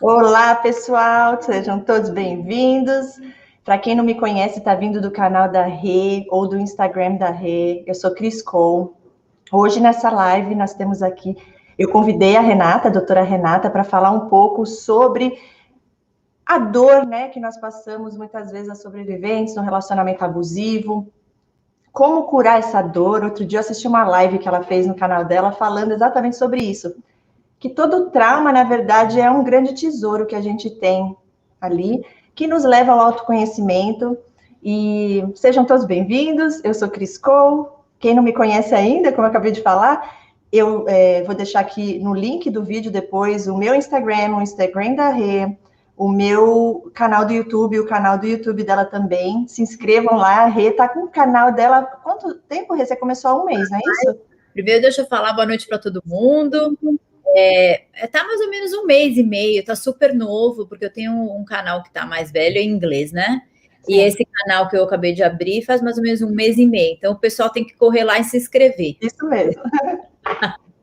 Olá, pessoal, sejam todos bem-vindos. Para quem não me conhece, está vindo do canal da Rê ou do Instagram da Rê. Eu sou Cris Cole. Hoje, nessa live, nós temos aqui, eu convidei a Renata, a doutora Renata, para falar um pouco sobre a dor, né, que nós passamos muitas vezes as sobreviventes no relacionamento abusivo. Como curar essa dor? Outro dia eu assisti uma live que ela fez no canal dela falando exatamente sobre isso. Que todo trauma, na verdade, é um grande tesouro que a gente tem ali, que nos leva ao autoconhecimento. E sejam todos bem-vindos, eu sou Cris Cole. Quem não me conhece ainda, como eu acabei de falar, eu vou deixar aqui no link do vídeo depois o meu Instagram, o Instagram da Rê, o meu canal do YouTube, o canal do YouTube dela também. Se inscrevam lá, a Rê tá com o canal dela. Quanto tempo, Rê? Você começou há um mês, não é isso? Primeiro, deixa eu falar boa noite para todo mundo. Tá mais ou menos um mês e meio, tá super novo, porque eu tenho um canal que tá mais velho em inglês, né? Sim. E esse canal que eu acabei de abrir faz mais ou menos um mês e meio. Então, o pessoal tem que correr lá e se inscrever. Isso mesmo.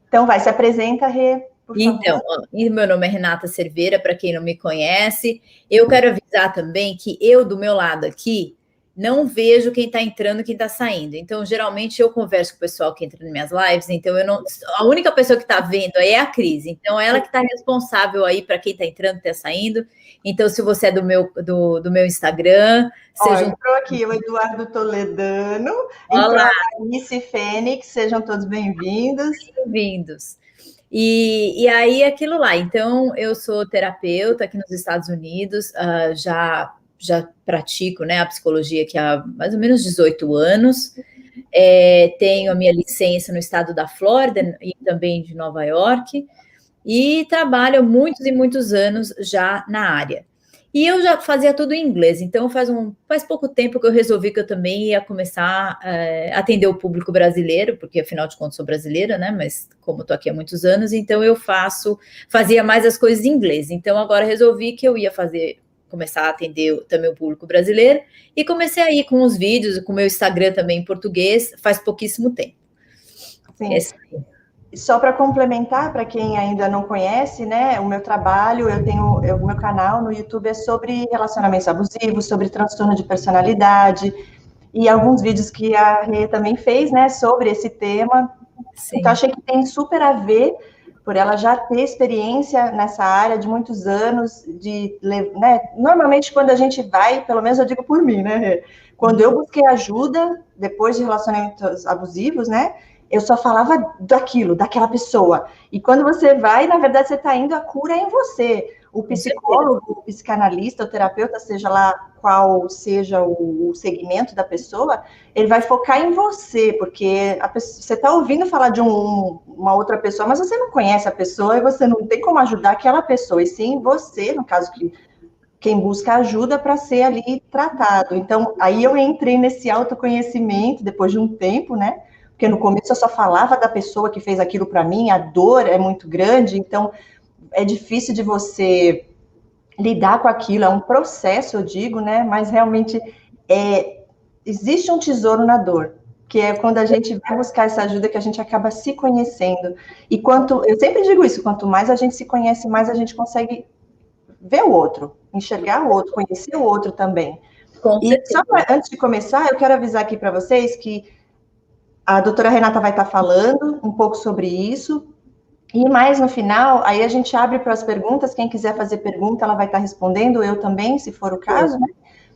Então, vai, se apresenta, Rê, por favor. Então, meu nome é Renata Cerveira, para quem não me conhece. Eu quero avisar também que eu, do meu lado aqui, não vejo quem está entrando e quem está saindo. Então, geralmente, eu converso com o pessoal que entra nas minhas lives, então a única pessoa que está vendo aí é a Cris. Então, ela que está responsável aí para quem está entrando e está saindo. Então, se você é do meu Instagram... Entrou aqui o Eduardo Toledano, entrou a Alice Fênix, sejam todos bem-vindos. Bem-vindos. E aí, aquilo lá. Então, eu sou terapeuta aqui nos Estados Unidos, já pratico, né, a psicologia aqui há mais ou menos 18 anos. Tenho a minha licença no estado da Flórida e também de Nova York. E trabalho há muitos e muitos anos já na área. E eu já fazia tudo em inglês, então faz pouco tempo que eu resolvi que eu também ia começar a atender o público brasileiro, porque afinal de contas sou brasileira, né? Mas como estou aqui há muitos anos, então eu fazia mais as coisas em inglês. Então agora resolvi que eu ia começar a atender também o público brasileiro, e comecei aí com os vídeos, com o meu Instagram também em português, faz pouquíssimo tempo. Sim. Só para complementar, para quem ainda não conhece, né, o meu trabalho, o meu canal no YouTube é sobre relacionamentos abusivos, sobre transtorno de personalidade, e alguns vídeos que a Rê também fez, né, sobre esse tema. Sim. Então, achei que tem super a ver, por ela já ter experiência nessa área de muitos anos, né, normalmente quando a gente vai, pelo menos eu digo por mim, né, Rê, quando eu busquei ajuda, depois de relacionamentos abusivos, né, eu só falava daquela pessoa. E quando você vai, na verdade, você está indo, a cura é em você. O psicólogo, o psicanalista, o terapeuta, seja lá qual seja o segmento da pessoa, ele vai focar em você, porque você está ouvindo falar de uma outra pessoa, mas você não conhece a pessoa e você não tem como ajudar aquela pessoa, e sim você, no caso que quem busca ajuda para ser ali tratado. Então, aí eu entrei nesse autoconhecimento, depois de um tempo, né? Porque no começo eu só falava da pessoa que fez aquilo para mim, a dor é muito grande, então é difícil de você lidar com aquilo, é um processo, eu digo, né? Mas realmente existe um tesouro na dor, que é quando a gente vai buscar essa ajuda que a gente acaba se conhecendo. E eu sempre digo isso, quanto mais a gente se conhece, mais a gente consegue ver o outro, enxergar o outro, conhecer o outro também. E só antes de começar, eu quero avisar aqui para vocês que a doutora Renata vai estar falando um pouco sobre isso, e mais no final, aí a gente abre para as perguntas, quem quiser fazer pergunta, ela vai estar respondendo, eu também, se for o caso, né?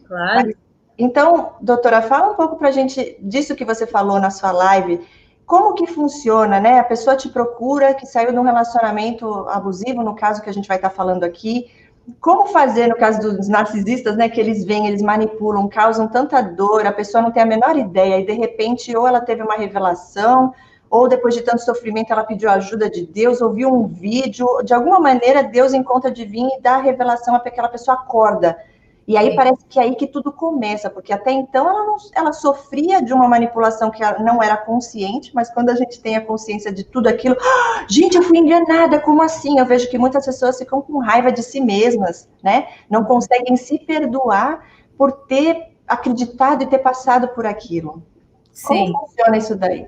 Claro. Então, doutora, fala um pouco para a gente disso que você falou na sua live, como que funciona, né? A pessoa te procura, que saiu de um relacionamento abusivo, no caso que a gente vai estar falando aqui, como fazer, no caso dos narcisistas, né, que eles vêm, eles manipulam, causam tanta dor, a pessoa não tem a menor ideia, e de repente, ou ela teve uma revelação, ou depois de tanto sofrimento, ela pediu ajuda de Deus, ouviu um vídeo, de alguma maneira, Deus encontra de vir e dá a revelação para que aquela pessoa acorda. E aí parece que é aí que tudo começa, porque até então ela sofria de uma manipulação que não era consciente, mas quando a gente tem a consciência de tudo aquilo, gente, eu fui enganada, como assim? Eu vejo que muitas pessoas ficam com raiva de si mesmas, né? Não conseguem se perdoar por ter acreditado e ter passado por aquilo. Sim. Como funciona isso daí?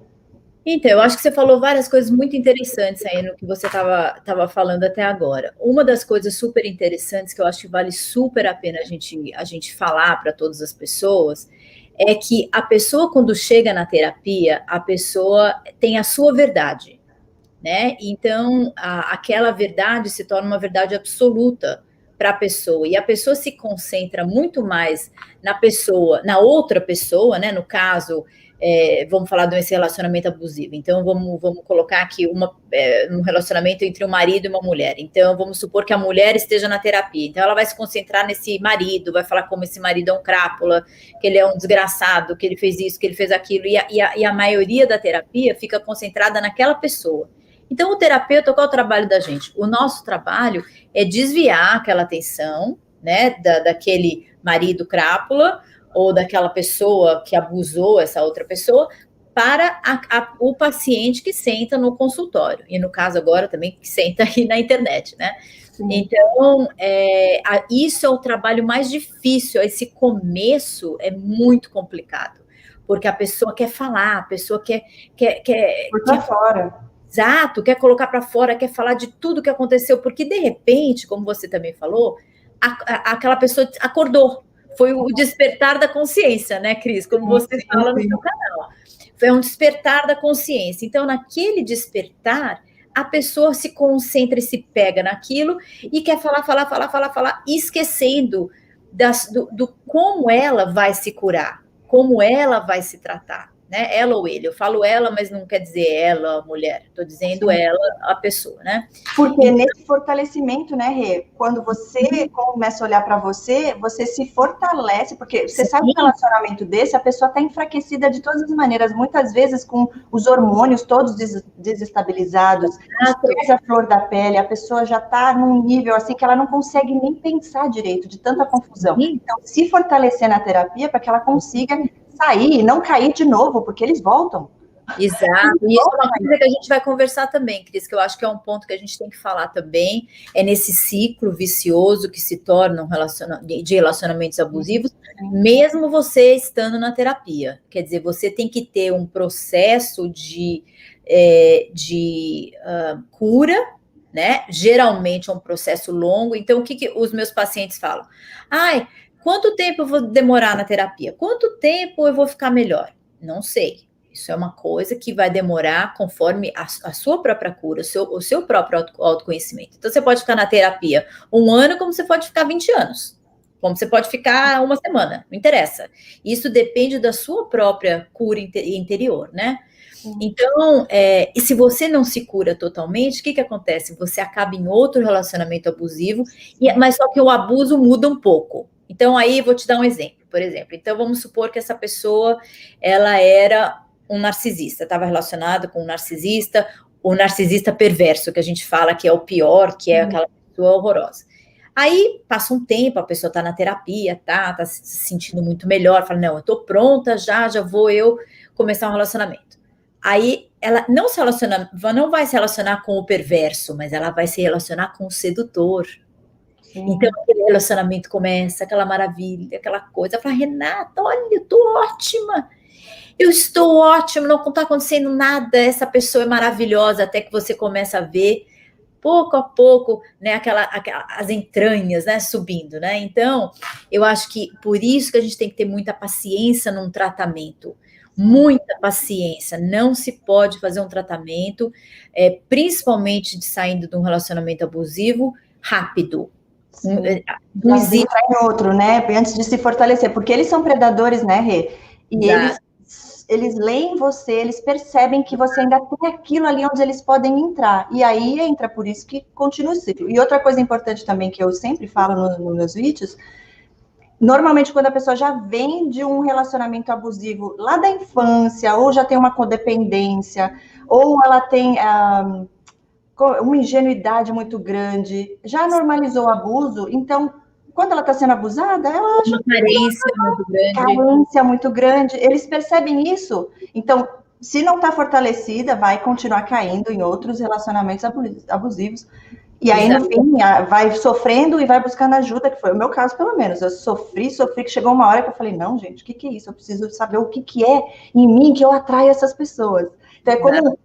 Então, eu acho que você falou várias coisas muito interessantes aí no que você estava falando até agora. Uma das coisas super interessantes que eu acho que vale super a pena a gente falar para todas as pessoas é que a pessoa, quando chega na terapia, a pessoa tem a sua verdade, né? Então, aquela verdade se torna uma verdade absoluta para a pessoa, e a pessoa se concentra muito mais na pessoa, na outra pessoa, né? No caso, vamos falar desse relacionamento abusivo. Então, vamos colocar aqui um relacionamento entre um marido e uma mulher. Então, vamos supor que a mulher esteja na terapia. Então, ela vai se concentrar nesse marido, vai falar como esse marido é um crápula, que ele é um desgraçado, que ele fez isso, que ele fez aquilo, e a maioria da terapia fica concentrada naquela pessoa. Então, o terapeuta, qual é o trabalho da gente? O nosso trabalho é desviar aquela atenção, né, daquele marido crápula, ou daquela pessoa que abusou essa outra pessoa, para o paciente que senta no consultório, e no caso agora também que senta aí na internet, né? Sim. Então, isso é o trabalho mais difícil, esse começo é muito complicado, porque a pessoa quer falar, a pessoa quer fora. Exato, quer colocar para fora, quer falar de tudo que aconteceu, porque de repente, como você também falou, aquela pessoa acordou. Foi o despertar da consciência, né, Cris? Como você fala no seu canal. Foi um despertar da consciência. Então, naquele despertar, a pessoa se concentra e se pega naquilo e quer falar, esquecendo do como ela vai se curar, como ela vai se tratar. Né? Ela ou ele, eu falo ela, mas não quer dizer ela, a mulher, estou dizendo Sim. ela, a pessoa, né? Porque nesse fortalecimento, né, Rê, quando você começa a olhar para você, você se fortalece, porque você sabe que um relacionamento desse, a pessoa está enfraquecida de todas as maneiras, muitas vezes com os hormônios todos desestabilizados, a flor da pele, a pessoa já está num nível assim que ela não consegue nem pensar direito, de tanta confusão. Então, se fortalecer na terapia para que ela consiga sair e não cair de novo, porque eles voltam. Exato, e isso é uma coisa que a gente vai conversar também, Cris, que eu acho que é um ponto que a gente tem que falar também, é nesse ciclo vicioso que se torna de relacionamentos abusivos, mesmo você estando na terapia. Quer dizer, você tem que ter um processo de cura, né? Geralmente é um processo longo. Então, o que os meus pacientes falam? Quanto tempo eu vou demorar na terapia? Quanto tempo eu vou ficar melhor? Não sei. Isso é uma coisa que vai demorar conforme a sua própria cura, o seu próprio autoconhecimento. Então, você pode ficar na terapia 1 ano, como você pode ficar 20 anos. Como você pode ficar 1 semana. Não interessa. Isso depende da sua própria cura interior, né? Então, e se você não se cura totalmente, o que acontece? Você acaba em outro relacionamento abusivo, mas só que o abuso muda um pouco. Então, aí vou te dar um exemplo, por exemplo. Então, vamos supor que essa pessoa, ela era um narcisista, estava relacionado com um narcisista, o narcisista perverso, que a gente fala que é o pior, que é aquela pessoa horrorosa. Aí, passa um tempo, a pessoa está na terapia, tá se sentindo muito melhor, fala, não, eu estou pronta, já vou eu começar um relacionamento. Aí, ela não vai se relacionar com o perverso, mas ela vai se relacionar com o sedutor. Então, aquele relacionamento começa, aquela maravilha, aquela coisa. Ela fala, Renata, olha, eu tô ótima. Eu estou ótima, não está acontecendo nada, essa pessoa é maravilhosa, até que você começa a ver, pouco a pouco, né, as entranhas, né, subindo, né? Então, eu acho que por isso que a gente tem que ter muita paciência num tratamento. Muita paciência, não se pode fazer um tratamento, principalmente de saindo de um relacionamento abusivo, rápido. Não existe em outro, né? Antes de se fortalecer, porque eles são predadores, né, Rê? E eles leem você, eles percebem que você ainda tem aquilo ali onde eles podem entrar. E aí entra, por isso que continua o ciclo. E outra coisa importante também que eu sempre falo nos meus vídeos, normalmente quando a pessoa já vem de um relacionamento abusivo lá da infância, ou já tem uma codependência, ou ela tem uma ingenuidade muito grande, já normalizou o abuso, então, quando ela está sendo abusada, ela acha uma carência muito grande. Eles percebem isso. Então, se não está fortalecida, vai continuar caindo em outros relacionamentos abusivos. E aí, no fim, vai sofrendo e vai buscando ajuda, que foi o meu caso, pelo menos. Eu sofri, que chegou uma hora que eu falei, não, gente, o que é isso? Eu preciso saber o que é em mim que eu atraio essas pessoas. Então, é como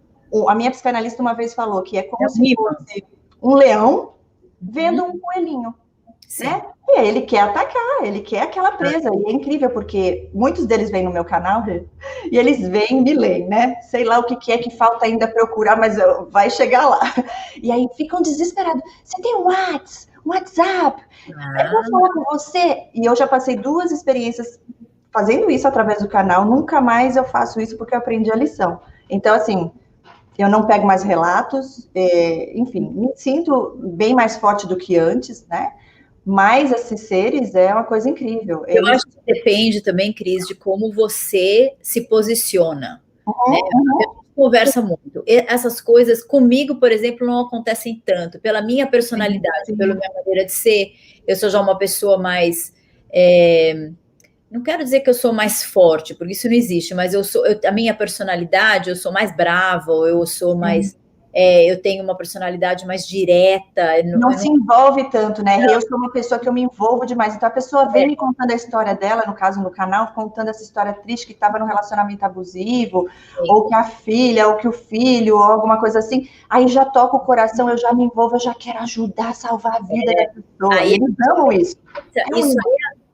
a minha psicanalista uma vez falou, que é como se fosse um leão vendo um coelhinho, né? E ele quer atacar, ele quer aquela presa. E é incrível, porque muitos deles vêm no meu canal e eles vêm e me leem, né? Sei lá o que é que falta ainda procurar, mas vai chegar lá. E aí ficam desesperados. Você tem um WhatsApp? Eu vou falar com você. E eu já passei 2 experiências fazendo isso através do canal. Nunca mais eu faço isso porque eu aprendi a lição. Então, assim, eu não pego mais relatos. Enfim, me sinto bem mais forte do que antes, né? Mas esses seres é uma coisa incrível. Eu acho que depende também, Cris, de como você se posiciona. Né? A gente conversa muito. Essas coisas, comigo, por exemplo, não acontecem tanto. Pela minha personalidade, pela minha maneira de ser, eu sou já uma pessoa mais... não quero dizer que eu sou mais forte, porque isso não existe, mas a minha personalidade, eu sou mais brava, eu sou mais... eu tenho uma personalidade mais direta. Não se envolve tanto, né? Eu sou uma pessoa que eu me envolvo demais. Então, a pessoa vem me contando a história dela, no caso, no canal, contando essa história triste que estava num relacionamento abusivo, ou que a filha, ou que o filho, ou alguma coisa assim. Aí já toca o coração, eu já me envolvo, eu já quero ajudar a salvar a vida da pessoa. Aí, eles amam isso.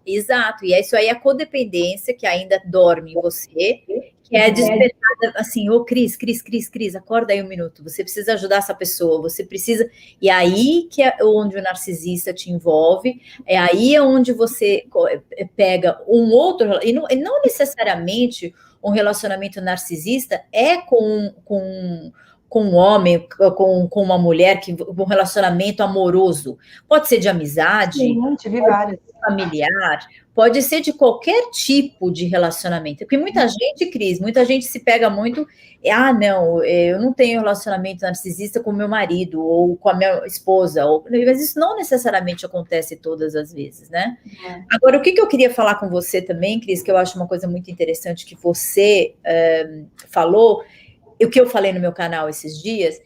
Exato, e isso aí é a codependência que ainda dorme em você, que é despertada assim, Cris, acorda aí um minuto, você precisa ajudar essa pessoa, você precisa, e aí que é onde o narcisista te envolve, é aí onde você pega um outro, e não necessariamente um relacionamento narcisista é com um homem, com uma mulher, um relacionamento amoroso, pode ser de amizade, tive várias. Familiar, pode ser de qualquer tipo de relacionamento, porque muita gente, Cris, muita gente se pega muito, não, eu não tenho relacionamento narcisista com meu marido, ou com a minha esposa, mas isso não necessariamente acontece todas as vezes, né? Agora, o que eu queria falar com você também, Cris, que eu acho uma coisa muito interessante que você falou, o que eu falei no meu canal esses dias,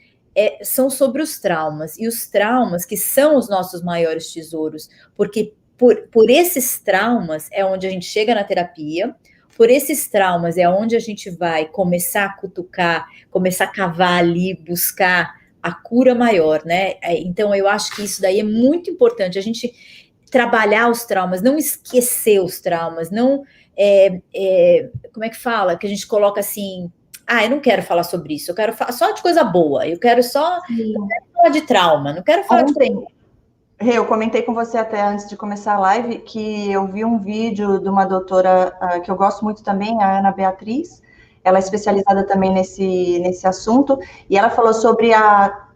são sobre os traumas, e os traumas que são os nossos maiores tesouros, porque por esses traumas é onde a gente chega na terapia, por esses traumas é onde a gente vai começar a cutucar, começar a cavar ali, buscar a cura maior, né? Então, eu acho que isso daí é muito importante, a gente trabalhar os traumas, não esquecer os traumas, não, como é que fala? Que a gente coloca assim, eu não quero falar sobre isso, eu quero falar só de coisa boa, eu quero falar de trauma, não quero falar de coisa... Eu comentei com você até antes de começar a live que eu vi um vídeo de uma doutora que eu gosto muito também, a Ana Beatriz, ela é especializada também nesse assunto, e ela falou sobre a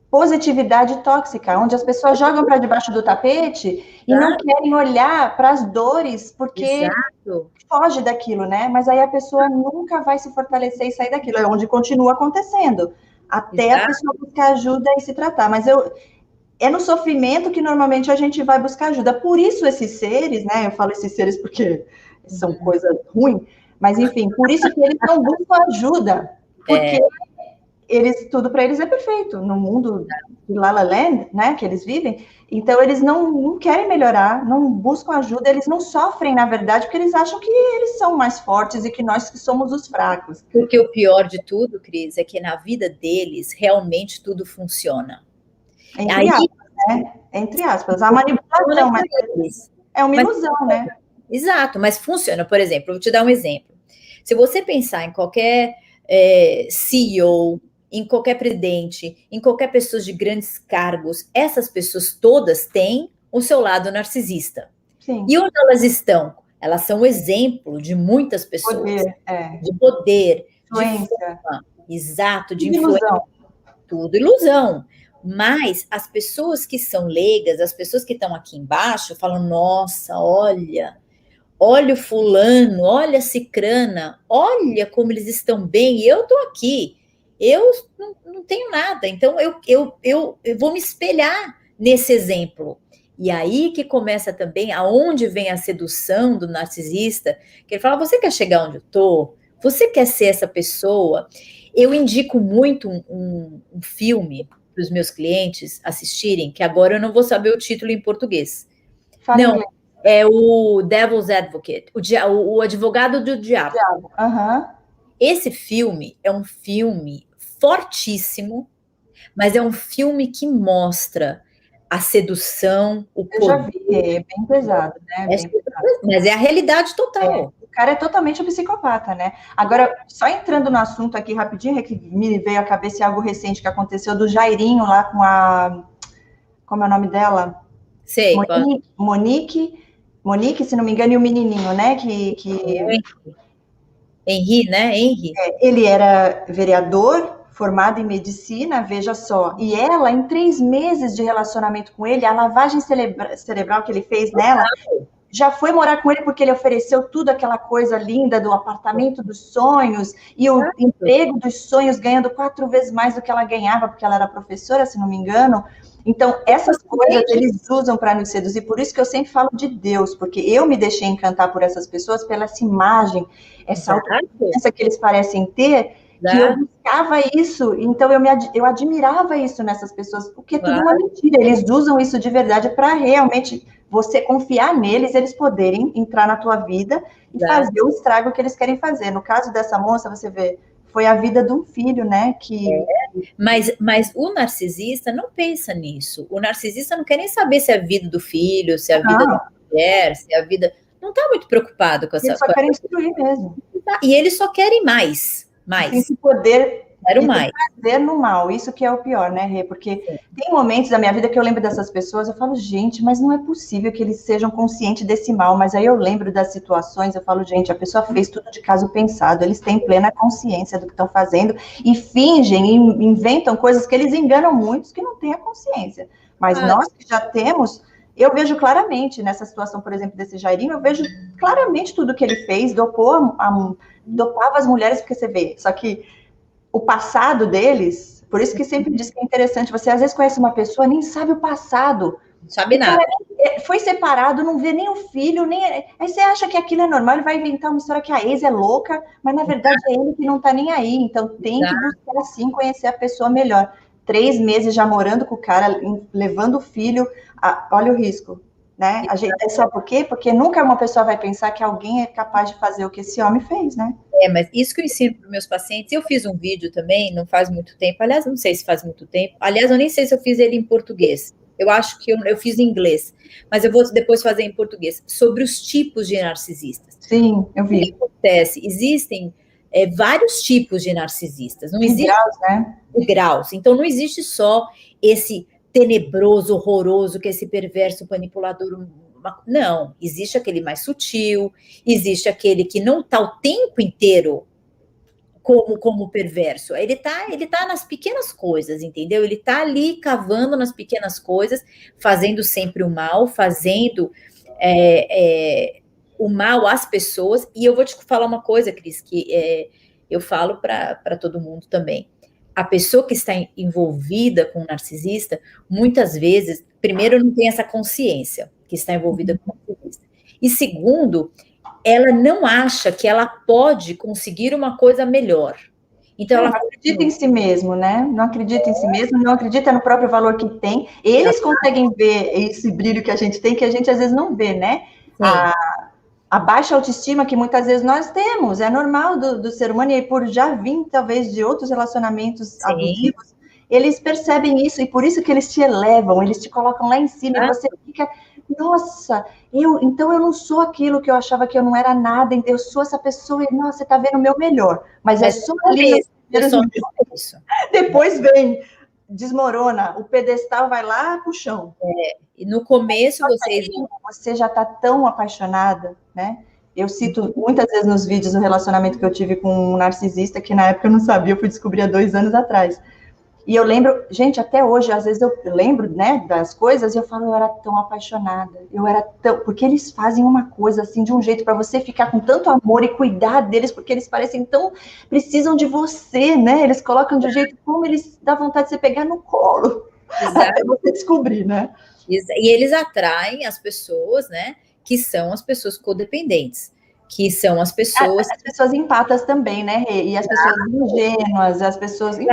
positividade tóxica, onde as pessoas jogam para debaixo do tapete e não querem olhar para as dores, porque foge daquilo, né? Mas aí a pessoa nunca vai se fortalecer e sair daquilo, é onde continua acontecendo, até a pessoa buscar ajuda e se tratar. Mas é no sofrimento que normalmente a gente vai buscar ajuda. Por isso esses seres, né? Eu falo esses seres porque são coisas ruins, mas enfim, por isso que eles não buscam ajuda, porque tudo para eles é perfeito, no mundo de La La Land, né, que eles vivem, então eles não querem melhorar, não buscam ajuda, eles não sofrem, na verdade, porque eles acham que eles são mais fortes e que nós que somos os fracos. Porque o pior de tudo, Cris, é que na vida deles, realmente tudo funciona. Entre aspas, né? Entre aspas, a manipulação, mas é uma ilusão, né? Exato, mas funciona. Por exemplo, eu vou te dar um exemplo. Se você pensar em qualquer CEO, em qualquer presidente, em qualquer pessoa de grandes cargos, essas pessoas todas têm o seu lado narcisista. Sim. E onde elas estão? Elas são um exemplo de muitas pessoas. De poder, influência. De fama, exato, de influência. Tudo ilusão. Mas as pessoas que são leigas, as pessoas que estão aqui embaixo, falam, nossa, olha o fulano, olha a cicrana, olha como eles estão bem, eu estou aqui, eu não tenho nada, então eu vou me espelhar nesse exemplo. E aí que começa também, aonde vem a sedução do narcisista, que ele fala, você quer chegar onde eu estou? Você quer ser essa pessoa? Eu indico muito um filme para os meus clientes assistirem, que agora eu não vou saber o título em português. Não, é o Devil's Advocate, o advogado do diabo. Esse filme é um filme fortíssimo, mas é um filme que mostra a sedução, o poder. Eu já vi, é bem pesado, né? Bem pesado. Mas é a realidade total. O cara é totalmente um psicopata, né? Agora, só entrando no assunto aqui rapidinho, que me veio à cabeça algo recente que aconteceu do Jairinho lá com a... Como é o nome dela? Sei. Monique, se não me engano, e o menininho, né? Henri, né? Henri. Ele era vereador, formado em medicina, veja só. E ela, em 3 meses de relacionamento com ele, a lavagem cerebral que ele fez nela, já foi morar com ele porque ele ofereceu tudo, aquela coisa linda do apartamento dos sonhos e o emprego dos sonhos, ganhando 4 vezes mais do que ela ganhava, porque ela era professora, se não me engano. Então, essas coisas eles usam para nos seduzir. Por isso que eu sempre falo de Deus, porque eu me deixei encantar por essas pessoas, pela essa imagem, essa autoconfiança que eles parecem ter, que eu buscava isso. Então, eu admirava isso nessas pessoas, porque é tudo uma mentira. Eles usam isso de verdade para realmente você confiar neles, eles poderem entrar na tua vida e fazer o estrago que eles querem fazer. No caso dessa moça, você vê, foi a vida de um filho, né? Mas o narcisista não pensa nisso. O narcisista não quer nem saber se é a vida do filho, se é a vida da mulher, se é a vida... Não está muito preocupado com essa coisa. Eles só querem destruir mesmo. E eles só querem mais. Tem esse poder... Quero mais. Fazer no mal, isso que é o pior, né, Rê? Porque tem momentos da minha vida que eu lembro dessas pessoas, eu falo, gente, mas não é possível que eles sejam conscientes desse mal. Mas aí eu lembro das situações, eu falo, gente, a pessoa fez tudo de caso pensado, eles têm plena consciência do que estão fazendo e fingem e inventam coisas que eles enganam muitos que não têm a consciência. Mas nós que já temos, eu vejo claramente nessa situação, por exemplo, desse Jairinho, eu vejo claramente tudo que ele fez, dopava as mulheres, porque você vê, só que o passado deles, por isso que sempre diz que é interessante, você às vezes conhece uma pessoa, nem sabe o passado. Não sabe nada. Foi separado, não vê nem o filho, nem... Aí você acha que aquilo é normal, ele vai inventar uma história que a ex é louca, mas na verdade é ele que não tá nem aí. Então tem que buscar, sim, conhecer a pessoa melhor. 3 meses já morando com o cara, levando o filho, olha o risco. Né? Sabe por quê? Porque nunca uma pessoa vai pensar que alguém é capaz de fazer o que esse homem fez, né? Mas isso que eu ensino para os meus pacientes, eu fiz um vídeo também, não faz muito tempo, aliás, não sei se faz muito tempo, aliás, eu nem sei se eu fiz ele em português, eu acho que eu fiz em inglês, mas eu vou depois fazer em português, sobre os tipos de narcisistas. Sim, eu vi. O que acontece? Existem vários tipos de narcisistas, não existe graus, né? Graus, então não existe só esse tenebroso, horroroso, que é esse perverso manipulador. Não, existe aquele mais sutil, existe aquele que não está o tempo inteiro como perverso. Ele tá nas pequenas coisas, entendeu? Ele tá ali cavando nas pequenas coisas, fazendo sempre o mal, fazendo o mal às pessoas. E eu vou te falar uma coisa, Cris, que eu falo para todo mundo também. A pessoa que está envolvida com um narcisista, muitas vezes, primeiro, não tem essa consciência que está envolvida com o narcisista. E segundo, ela não acha que ela pode conseguir uma coisa melhor. Então, ela não acredita em si mesmo, né? Não acredita em si mesmo, não acredita no próprio valor que tem. Eles conseguem ver esse brilho que a gente tem, que a gente às vezes não vê, né? A baixa autoestima que muitas vezes nós temos, é normal do ser humano, e por já vir, talvez, de outros relacionamentos abusivos, eles percebem isso, e por isso que eles te elevam, eles te colocam lá em cima, e você fica, nossa, então eu não sou aquilo que eu achava que eu não era nada, eu sou essa pessoa, e nossa, você tá vendo o meu melhor, mas é só ali isso. Depois vem, desmorona, o pedestal vai lá pro chão. E no começo você já está tão apaixonada, né? Eu cito muitas vezes nos vídeos o relacionamento que eu tive com um narcisista, que na época eu não sabia, eu fui descobrir há 2 anos atrás. E eu lembro, gente, até hoje, às vezes eu lembro, né, das coisas, e eu falo, eu era tão apaixonada, porque eles fazem uma coisa assim, de um jeito para você ficar com tanto amor e cuidar deles, porque eles parecem tão, precisam de você, né, eles colocam de um jeito como eles dá vontade de você pegar no colo, até você descobrir, né. E eles atraem as pessoas, né, que são as pessoas codependentes, que são as pessoas... As pessoas empatas também, né, Rê? E as pessoas ingênuas, as pessoas, enfim,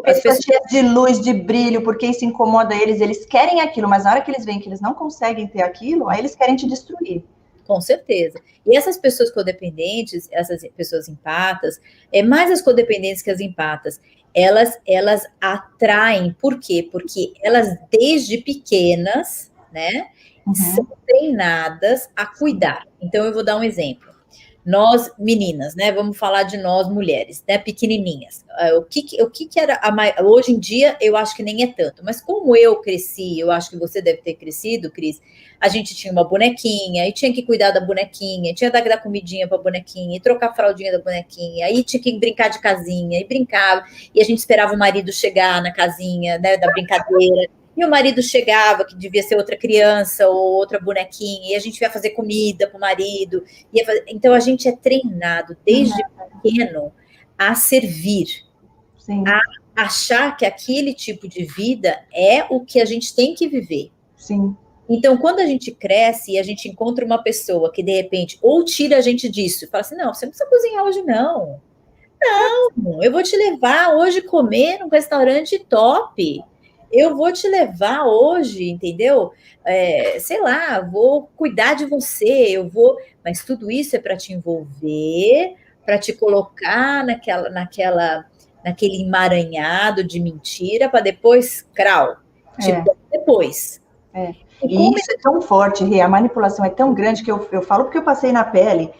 as pessoas cheias de luz, de brilho, porque isso incomoda eles, eles querem aquilo, mas na hora que eles veem que eles não conseguem ter aquilo, aí eles querem te destruir. Com certeza. E essas pessoas codependentes, essas pessoas empatas, mais as codependentes que as empatas, elas atraem, por quê? Porque elas, desde pequenas, né, são treinadas a cuidar. Então, eu vou dar um exemplo. Nós, meninas, né? Vamos falar de nós, mulheres, né? Pequenininhas. O que era hoje em dia, eu acho que nem é tanto, mas como eu cresci, eu acho que você deve ter crescido, Cris. A gente tinha uma bonequinha e tinha que cuidar da bonequinha, tinha que dar comidinha para a bonequinha, e trocar a fraldinha da bonequinha, aí tinha que brincar de casinha, e brincava, e a gente esperava o marido chegar na casinha, né, da brincadeira. E o marido chegava, que devia ser outra criança ou outra bonequinha, e a gente ia fazer comida para o marido. Então, a gente é treinado desde pequeno a servir, Sim. A achar que aquele tipo de vida é o que a gente tem que viver. Sim. Então, quando a gente cresce e a gente encontra uma pessoa que, de repente, ou tira a gente disso e fala assim, não, você não precisa cozinhar hoje, não. Não, eu vou te levar hoje comer num restaurante top. Eu vou te levar hoje, entendeu? Sei lá, vou cuidar de você, eu vou... Mas tudo isso é para te envolver, para te colocar naquele emaranhado de mentira, para depois, depois. E isso é tão forte, Rê, a manipulação é tão grande que eu falo porque eu passei na pele,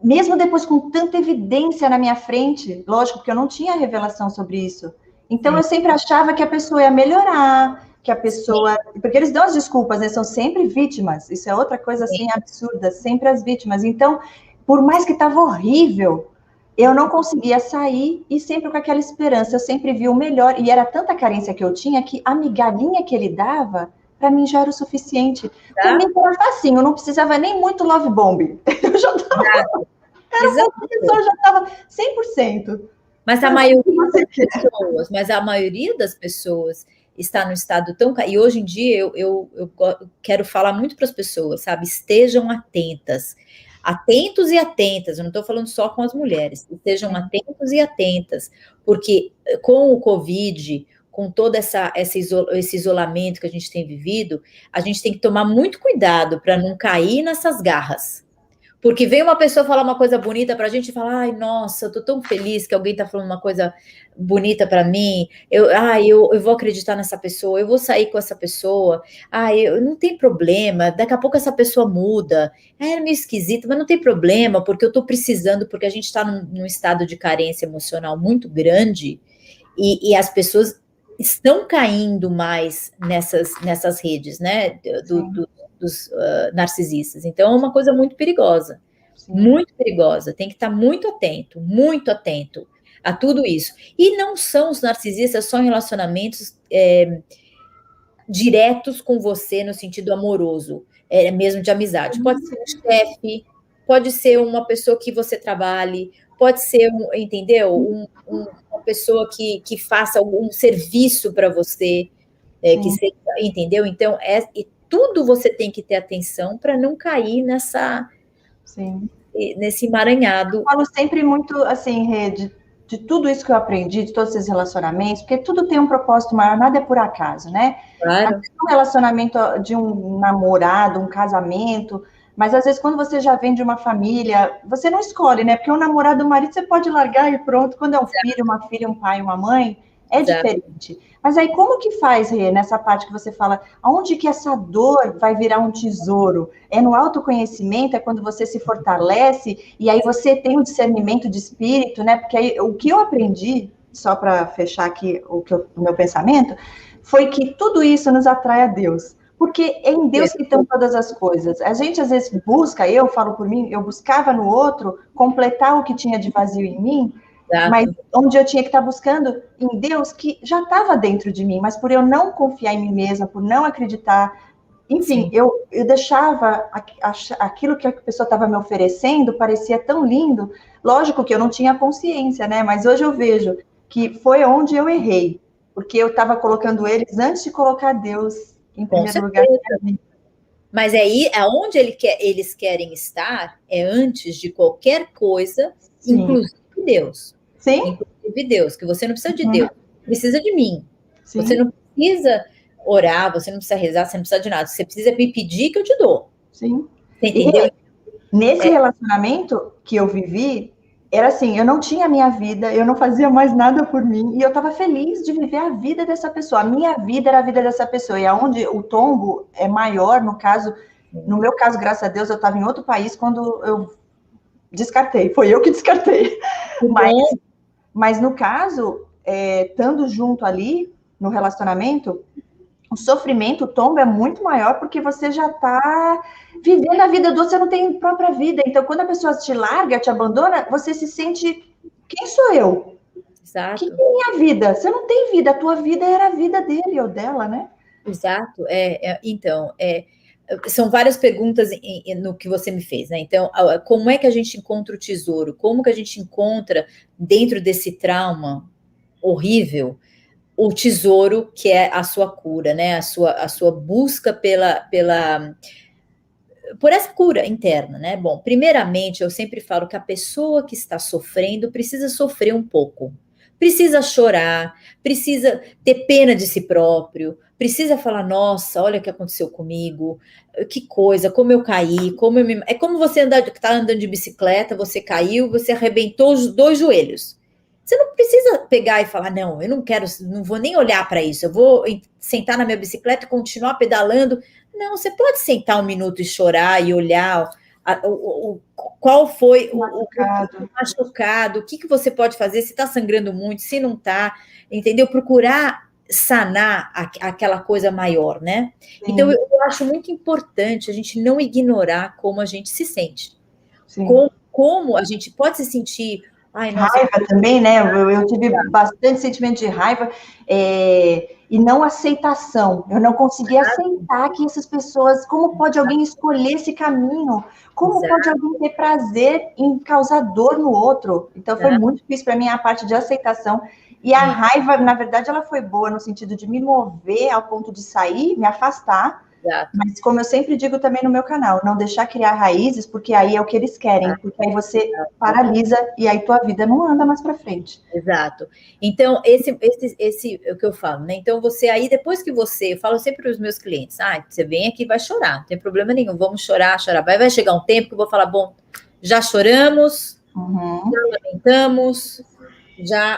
mesmo depois com tanta evidência na minha frente, lógico que eu não tinha revelação sobre isso. Então, eu sempre achava que a pessoa ia melhorar, que a pessoa... Porque eles dão as desculpas, né? São sempre vítimas. Isso é outra coisa, assim, absurda. Sempre as vítimas. Então, por mais que estava horrível, eu não conseguia sair e sempre com aquela esperança. Eu sempre vi o melhor. E era tanta carência que eu tinha que a migalhinha que ele dava, para mim, já era o suficiente. Comigo era facinho. Eu não precisava nem muito love bomb. Eu já estava... A pessoa já estava 100%. Mas a maioria das pessoas está no estado tão... E hoje em dia eu quero falar muito para as pessoas, sabe? Estejam atentas. Atentos e atentas. Eu não estou falando só com as mulheres. Estejam atentos e atentas. Porque com o Covid, com todo esse isolamento que a gente tem vivido, a gente tem que tomar muito cuidado para não cair nessas garras. Porque vem uma pessoa falar uma coisa bonita pra gente e fala, ai, nossa, eu tô tão feliz que alguém tá falando uma coisa bonita pra mim, eu vou acreditar nessa pessoa, eu vou sair com essa pessoa, não tem problema, daqui a pouco essa pessoa muda, é meio esquisito, mas não tem problema, porque eu tô precisando, porque a gente tá num estado de carência emocional muito grande, e as pessoas estão caindo mais nessas redes, né, dos narcisistas. Então, é uma coisa muito perigosa. Sim. Muito perigosa. Tem que estar muito atento a tudo isso. E não são os narcisistas só em relacionamentos diretos com você, no sentido amoroso, mesmo de amizade. Pode ser um chefe, pode ser uma pessoa que você trabalhe, pode ser, entendeu? Uma pessoa que faça algum serviço para você, que seja, entendeu? Então, tudo você tem que ter atenção para não cair nesse emaranhado. Eu falo sempre muito, assim, de tudo isso que eu aprendi, de todos esses relacionamentos, porque tudo tem um propósito maior, nada é por acaso, né? Claro. Um relacionamento de um namorado, um casamento, mas às vezes quando você já vem de uma família, você não escolhe, né? Porque um namorado, um marido, você pode largar e pronto. Quando é um filho, uma filha, um pai, uma mãe, é diferente. Mas aí como que faz, Rê, nessa parte que você fala, aonde que essa dor vai virar um tesouro? É no autoconhecimento, é quando você se fortalece, e aí você tem um discernimento de espírito, né? Porque aí, o que eu aprendi, só para fechar aqui o meu pensamento, foi que tudo isso nos atrai a Deus. Porque é em Deus que estão todas as coisas. A gente, às vezes, busca, eu falo por mim, eu buscava no outro completar o que tinha de vazio em mim, mas onde eu tinha que estar buscando em Deus, que já estava dentro de mim, mas por eu não confiar em mim mesma, por não acreditar, enfim, eu deixava aquilo que a pessoa estava me oferecendo, parecia tão lindo, lógico que eu não tinha consciência, né, mas hoje eu vejo que foi onde eu errei, porque eu estava colocando eles antes de colocar Deus em primeiro lugar. Mas aí, aonde eles querem estar, é antes de qualquer coisa, inclusive Deus. Sim. Inclusive Deus, que você não precisa de Deus, precisa de mim. Sim. Você não precisa orar, você não precisa rezar, você não precisa de nada. Você precisa me pedir que eu te dou. Sim. Você entendeu? Nesse relacionamento que eu vivi, era assim, eu não tinha a minha vida, eu não fazia mais nada por mim, e eu estava feliz de viver a vida dessa pessoa. A minha vida era a vida dessa pessoa, e aonde o tombo é maior, no meu caso, graças a Deus, eu estava em outro país quando eu descartei, foi eu que descartei. Mas no caso, estando junto ali, no relacionamento, o sofrimento, o tombo é muito maior porque você já está vivendo a vida do outro, você não tem própria vida. Então, quando a pessoa te larga, te abandona, você se sente, quem sou eu? Exato. Que é minha vida? Você não tem vida, a tua vida era a vida dele ou dela, né? Exato. Então, são várias perguntas no que você me fez, né? Então, como é que a gente encontra o tesouro? Como que a gente encontra, dentro desse trauma horrível, o tesouro que é a sua cura, né? A sua busca por essa cura interna, né? Bom, primeiramente, eu sempre falo que a pessoa que está sofrendo precisa sofrer um pouco. Precisa chorar, precisa ter pena de si próprio, precisa falar, nossa, olha o que aconteceu comigo, que coisa, como eu caí, É como você está andando de bicicleta, você caiu, você arrebentou os 2 joelhos. Você não precisa pegar e falar, não, eu não vou nem olhar para isso, eu vou sentar na minha bicicleta e continuar pedalando. Não, você pode sentar 1 minuto e chorar e olhar qual foi o machucado, o que você pode fazer, se está sangrando muito, se não está, entendeu? Procurar sanar aquela coisa maior, né? Sim. Então, eu acho muito importante a gente não ignorar como a gente se sente. Como a gente pode se sentir... Raiva também, né? Eu tive bastante sentimento de raiva e não aceitação. Eu não conseguia aceitar que essas pessoas... Como pode alguém escolher esse caminho? Como pode alguém ter prazer em causar dor no outro? Então, foi muito difícil para mim a parte de aceitação. E a raiva, na verdade, ela foi boa no sentido de me mover ao ponto de sair, me afastar. Exato. Mas como eu sempre digo também no meu canal, não deixar criar raízes, porque aí é o que eles querem, porque aí você paralisa e aí tua vida não anda mais para frente. Exato. Então, esse é o que eu falo, né? Então, você aí, depois que eu falo sempre para os meus clientes, você vem aqui e vai chorar, não tem problema nenhum, vamos chorar. Vai chegar um tempo que eu vou falar, bom, já choramos, já lamentamos,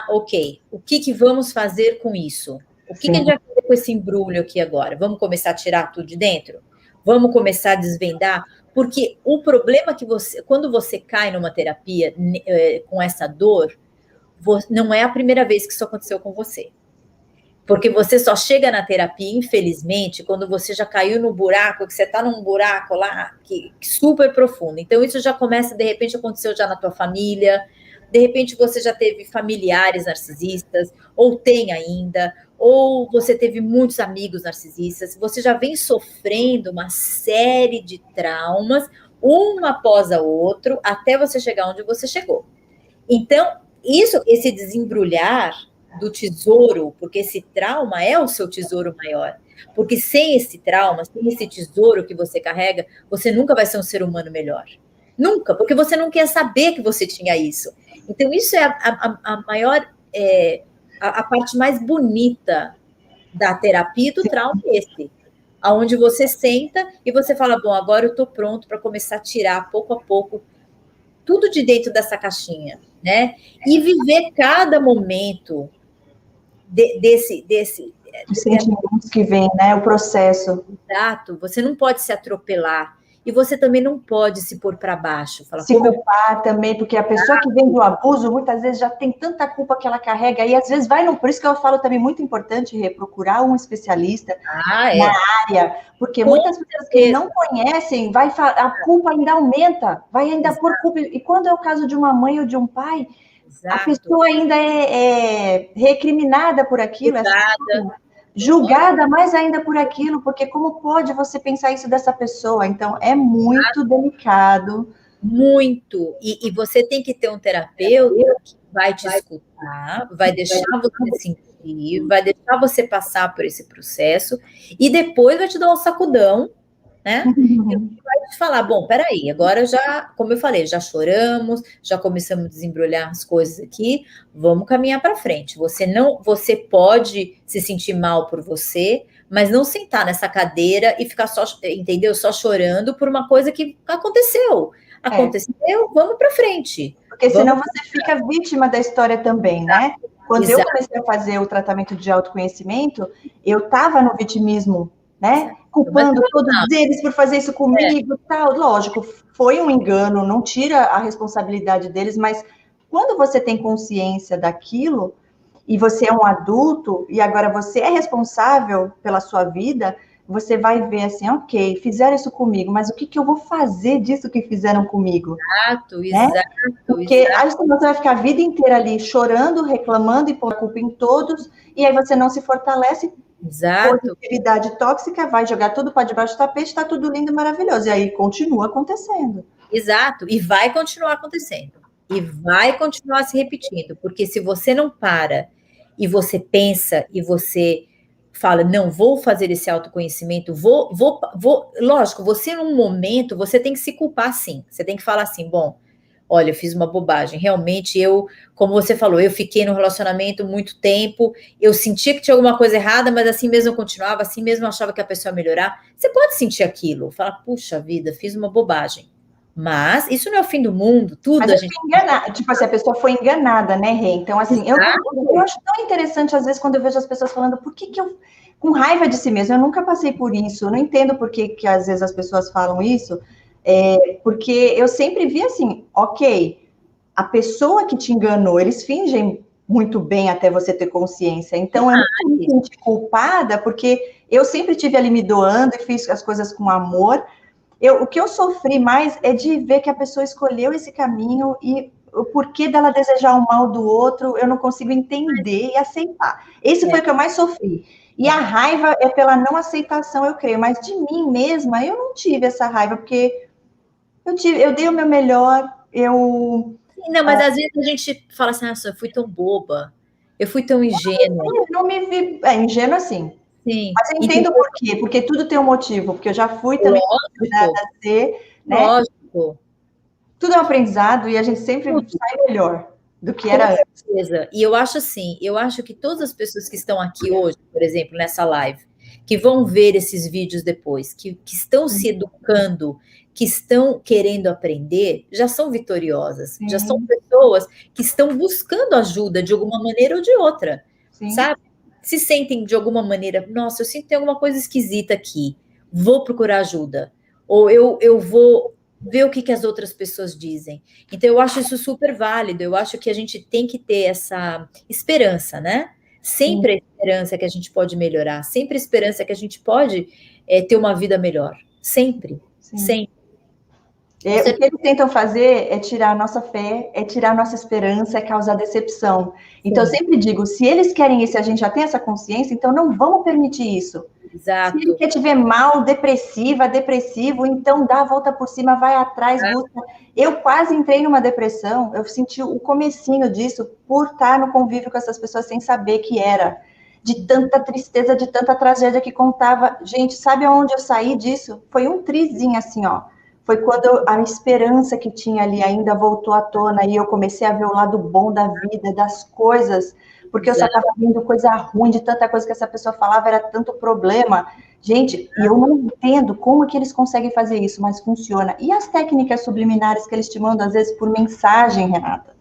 ok, o que vamos fazer com isso? O que a gente vai fazer com esse embrulho aqui agora? Vamos começar a tirar tudo de dentro? Vamos começar a desvendar? Porque o problema que quando você cai numa terapia com essa dor, não é a primeira vez que isso aconteceu com você. Porque você só chega na terapia, infelizmente, quando você já caiu no buraco, que você está num buraco lá que super profundo. Então, isso já começa, de repente, aconteceu já na tua família, de repente você já teve familiares narcisistas, ou tem ainda, ou você teve muitos amigos narcisistas, você já vem sofrendo uma série de traumas, um após a outro, até você chegar onde você chegou. Então, esse desembrulhar do tesouro, porque esse trauma é o seu tesouro maior, porque sem esse trauma, sem esse tesouro que você carrega, você nunca vai ser um ser humano melhor. Nunca, porque você não quer saber que você tinha isso. Então, isso é a maior, a parte mais bonita da terapia do trauma esse, onde você senta e você fala, bom, agora eu estou pronto para começar a tirar, pouco a pouco, tudo de dentro dessa caixinha, né? E viver cada momento os sentimentos que vem, né? O processo. Exato. Você não pode se atropelar. E você também não pode se pôr para baixo. Se culpar também, porque a pessoa que vem do abuso, muitas vezes já tem tanta culpa que ela carrega, e às vezes por isso que eu falo também muito importante procurar um especialista na área, porque muitas pessoas que não conhecem, a culpa ainda aumenta, vai ainda por culpa. E quando é o caso de uma mãe ou de um pai, a pessoa ainda é recriminada por aquilo, julgada mais ainda por aquilo, porque como pode você pensar isso dessa pessoa? Então, é muito delicado. Muito. E você tem que ter um terapeuta que vai te escutar, vai deixar você sentir, vai deixar você passar por esse processo, e depois vai te dar um sacudão, né? E vai te falar, bom, peraí, agora como eu falei, já choramos, já começamos a desembrulhar as coisas aqui, vamos caminhar para frente. Você pode se sentir mal por você, mas não sentar nessa cadeira e ficar só, entendeu? Só chorando por uma coisa que aconteceu. Aconteceu, vamos para frente. Porque senão você fica vítima da história também, né? Quando eu comecei a fazer o tratamento de autoconhecimento, eu estava no vitimismo, né? Culpando todos eles por fazer isso comigo, tal. Lógico, foi um engano, não tira a responsabilidade deles, mas quando você tem consciência daquilo e você é um adulto e agora você é responsável pela sua vida, você vai ver assim, ok, fizeram isso comigo, mas o que eu vou fazer disso que fizeram comigo? Exato, né? exato. Porque aí você vai ficar a vida inteira ali chorando, reclamando e pôr a culpa em todos, e aí você não se fortalece. Exato. Positividade tóxica, vai jogar tudo para debaixo do tapete, está tudo lindo e maravilhoso. E aí continua acontecendo. Exato, e vai continuar acontecendo. E vai continuar se repetindo, porque se você não para e você pensa e você fala, não, vou fazer esse autoconhecimento, vou, lógico, você num momento, você tem que se culpar sim, você tem que falar assim, bom, olha, eu fiz uma bobagem, realmente como você falou, eu fiquei no relacionamento muito tempo, eu sentia que tinha alguma coisa errada, mas assim mesmo eu continuava, assim mesmo eu achava que a pessoa ia melhorar, você pode sentir aquilo, falar, puxa vida, fiz uma bobagem, mas isso não é o fim do mundo, tudo mas a gente... enganada, tipo assim, a pessoa foi enganada, né, Rê? Então, assim, eu acho tão interessante, às vezes, quando eu vejo as pessoas falando, por que eu, com raiva de si mesma, eu nunca passei por isso, eu não entendo por que às vezes as pessoas falam isso, porque eu sempre vi assim, ok, a pessoa que te enganou, eles fingem muito bem até você ter consciência, então eu não me senti culpada, porque eu sempre tive ali me doando e fiz as coisas com amor. O que eu sofri mais é de ver que a pessoa escolheu esse caminho e o porquê dela desejar o mal do outro, eu não consigo entender e aceitar. Esse foi o que eu mais sofri. E a raiva é pela não aceitação, eu creio, mas de mim mesma, eu não tive essa raiva, porque eu dei o meu melhor, Não, mas às vezes a gente fala assim, nossa, eu fui tão boba, eu fui tão ingênua. Eu não me vi... ingênua, sim. Sim. Mas eu entendo por quê, porque tudo tem um motivo, porque eu já fui também convidada a ser, né? Lógico. Tudo é um aprendizado e a gente sempre sai melhor do que era antes. Com certeza. E eu acho assim, eu acho que todas as pessoas que estão aqui hoje, por exemplo, nessa live, que vão ver esses vídeos depois, que estão se educando, que estão querendo aprender, já são vitoriosas, já são pessoas que estão buscando ajuda de alguma maneira ou de outra, sabe? Se sentem de alguma maneira, nossa, eu sinto que tem alguma coisa esquisita aqui, vou procurar ajuda. Ou eu vou ver o que as outras pessoas dizem. Então, eu acho isso super válido, eu acho que a gente tem que ter essa esperança, né? Sempre a esperança que a gente pode melhorar, sempre a esperança que a gente pode ter uma vida melhor. Sempre, sempre. O que eles tentam fazer é tirar a nossa fé, é tirar a nossa esperança, é causar decepção. Então, eu sempre digo, se eles querem isso e a gente já tem essa consciência, então não vamos permitir isso. Exato. Se ele quer te ver mal, depressiva, depressivo, então dá a volta por cima, vai atrás, busca. Eu quase entrei numa depressão, eu senti o comecinho disso por estar no convívio com essas pessoas sem saber que era. De tanta tristeza, de tanta tragédia que contava. Gente, sabe aonde eu saí disso? Foi um trizinho assim, ó. Foi quando a esperança que tinha ali ainda voltou à tona e eu comecei a ver o lado bom da vida, das coisas, porque eu só estava vendo coisa ruim, de tanta coisa que essa pessoa falava, era tanto problema. Gente, e eu não entendo como que eles conseguem fazer isso, mas funciona. E as técnicas subliminares que eles te mandam, às vezes, por mensagem, Renata?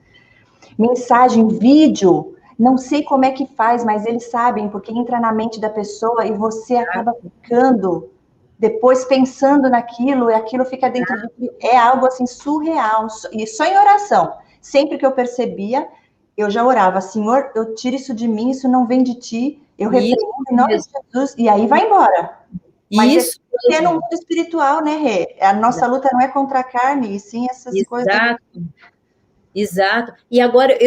Mensagem, vídeo, não sei como é que faz, mas eles sabem, porque entra na mente da pessoa e você acaba ficando depois pensando naquilo, e aquilo fica dentro de... É algo assim surreal, e só em oração. Sempre que eu percebia, eu já orava, Senhor, eu tiro isso de mim, isso não vem de ti, eu repreendo em nome de Jesus, e aí vai embora. Mas isso é no mundo espiritual, né, Rê? A nossa luta não é contra a carne, e sim essas coisas. Exato. E agora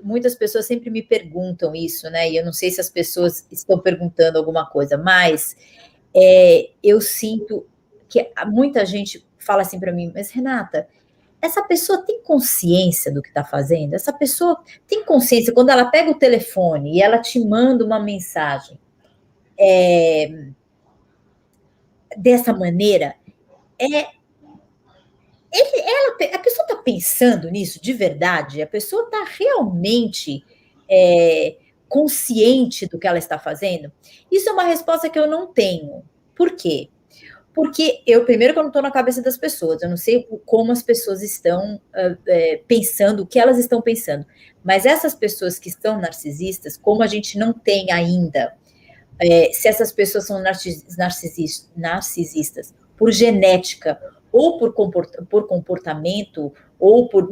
muitas pessoas sempre me perguntam isso, né? E eu não sei se as pessoas estão perguntando alguma coisa, mas eu sinto que muita gente fala assim para mim, mas Renata, essa pessoa tem consciência do que está fazendo? Essa pessoa tem consciência quando ela pega o telefone e ela te manda uma mensagem dessa maneira? A pessoa está pensando nisso de verdade? A pessoa está realmente consciente do que ela está fazendo? Isso é uma resposta que eu não tenho. Por quê? Porque primeiro, que eu não estou na cabeça das pessoas, eu não sei como as pessoas estão pensando, o que elas estão pensando. Mas essas pessoas que estão narcisistas, como a gente não tem ainda, se essas pessoas são narcisistas por genética, ou por comportamento, ou por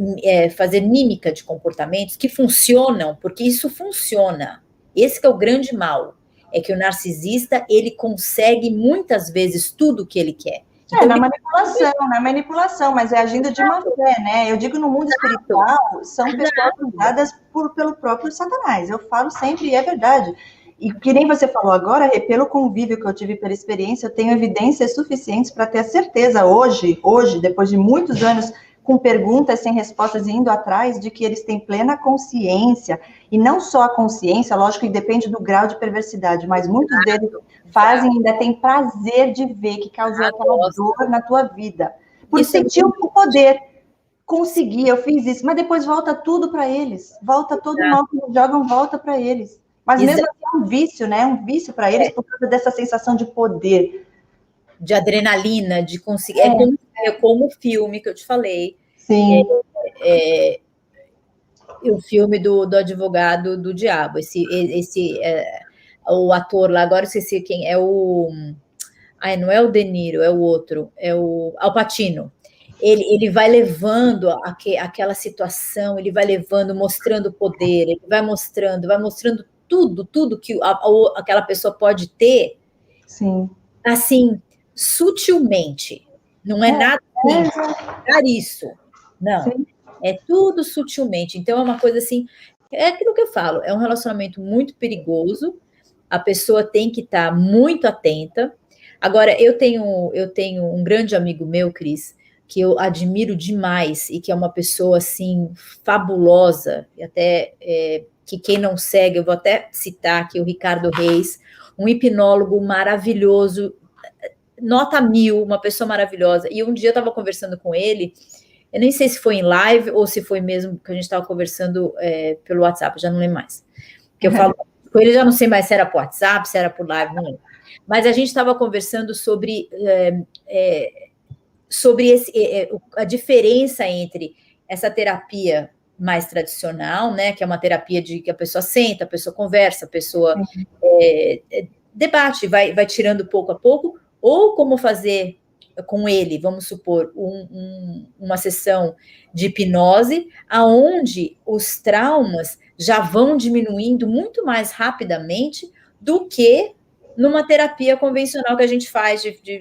fazer mímica de comportamentos que funcionam, porque isso funciona. Esse que é o grande mal. É que o narcisista, ele consegue muitas vezes tudo o que ele quer. Então, na manipulação, mas é agindo de má fé, né? Eu digo, no mundo espiritual, são pessoas usadas pelo próprio Satanás. Eu falo sempre, e é verdade. E que nem você falou agora, pelo convívio que eu tive, pela experiência, eu tenho evidências suficientes para ter a certeza hoje, depois de muitos anos, com perguntas sem respostas e indo atrás, de que eles têm plena consciência, e não só a consciência, lógico que depende do grau de perversidade, mas muitos deles fazem, ainda têm prazer de ver que causou aquela dor na tua vida, por sentir o poder, conseguir, eu fiz isso, mas depois volta tudo para eles, volta todo o mal que eles jogam, volta para eles, mas mesmo assim é um vício, né, um vício para eles, por causa dessa sensação de poder, de adrenalina, de conseguir. É como o filme que eu te falei. Sim. O filme do advogado do diabo. O ator lá, agora eu esqueci quem é o. Ai, não é o De Niro, é o outro, é o Al Pacino. Ele vai levando aquela situação, ele vai levando, mostrando poder, ele vai mostrando tudo que aquela pessoa pode ter. Sim. Assim, sutilmente. Não é nada dar isso. Não. Sim. É tudo sutilmente. Então, é uma coisa assim... É aquilo que eu falo. É um relacionamento muito perigoso. A pessoa tem que estar muito atenta. Agora, eu tenho um grande amigo meu, Cris, que eu admiro demais e que é uma pessoa, assim, fabulosa. E até que quem não segue, eu vou até citar aqui o Ricardo Reis, um hipnólogo maravilhoso, nota 1000, uma pessoa maravilhosa. E um dia eu estava conversando com ele, eu nem sei se foi em live ou se foi mesmo que a gente estava conversando pelo WhatsApp, já não lembro mais. Porque eu falo com ele, já não sei mais se era por WhatsApp, se era por live, não lembro. Mas a gente estava conversando sobre a diferença entre essa terapia mais tradicional, né, que é uma terapia de que a pessoa senta, a pessoa conversa, a pessoa debate, vai tirando pouco a pouco, ou como fazer com ele, vamos supor, uma sessão de hipnose, aonde os traumas já vão diminuindo muito mais rapidamente do que numa terapia convencional que a gente faz de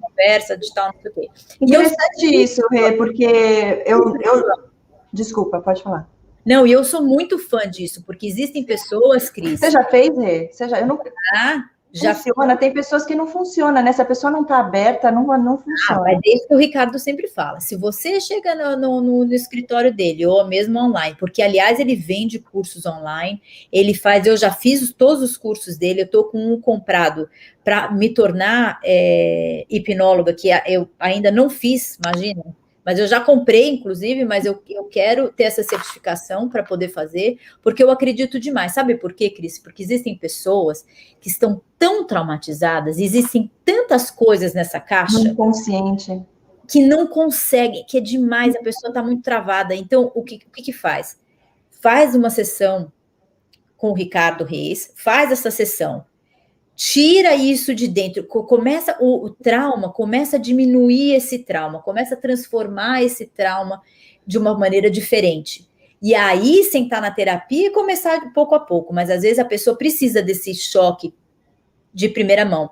conversa, de tal, não sei o quê. Interessante isso, Rê, porque Desculpa, pode falar. Não, e eu sou muito fã disso, porque existem pessoas, Cris... Você já fez, Rê? Eu não... já funciona, tem pessoas que não funcionam, né? Se a pessoa não está aberta, não funciona. Mas desde que o Ricardo sempre fala, se você chega no escritório dele, ou mesmo online, porque, aliás, ele vende cursos online, eu já fiz todos os cursos dele, eu estou com um comprado para me tornar hipnóloga, que eu ainda não fiz, imagina, mas eu já comprei, inclusive, mas eu quero ter essa certificação para poder fazer, porque eu acredito demais. Sabe por quê, Cris? Porque existem pessoas que estão tão traumatizadas, existem tantas coisas nessa caixa... Inconsciente. Que não conseguem, que é demais, a pessoa está muito travada. Então, o que faz? Faz uma sessão com o Ricardo Reis, faz essa sessão, tira isso de dentro, começa o trauma, começa a diminuir esse trauma, começa a transformar esse trauma de uma maneira diferente. E aí, sentar na terapia e começar pouco a pouco, mas às vezes a pessoa precisa desse choque de primeira mão,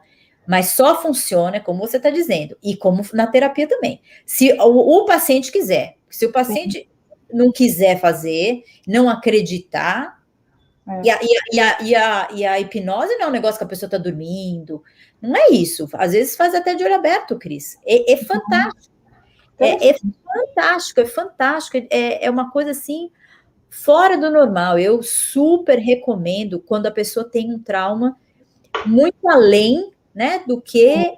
mas só funciona, como você está dizendo, e como na terapia também. Se o paciente quiser, se o paciente não quiser fazer, não acreditar... E a hipnose não é um negócio que a pessoa está dormindo. Não é isso. Às vezes faz até de olho aberto, Cris. É fantástico. É fantástico. É uma coisa assim, fora do normal. Eu super recomendo quando a pessoa tem um trauma muito além, né, do que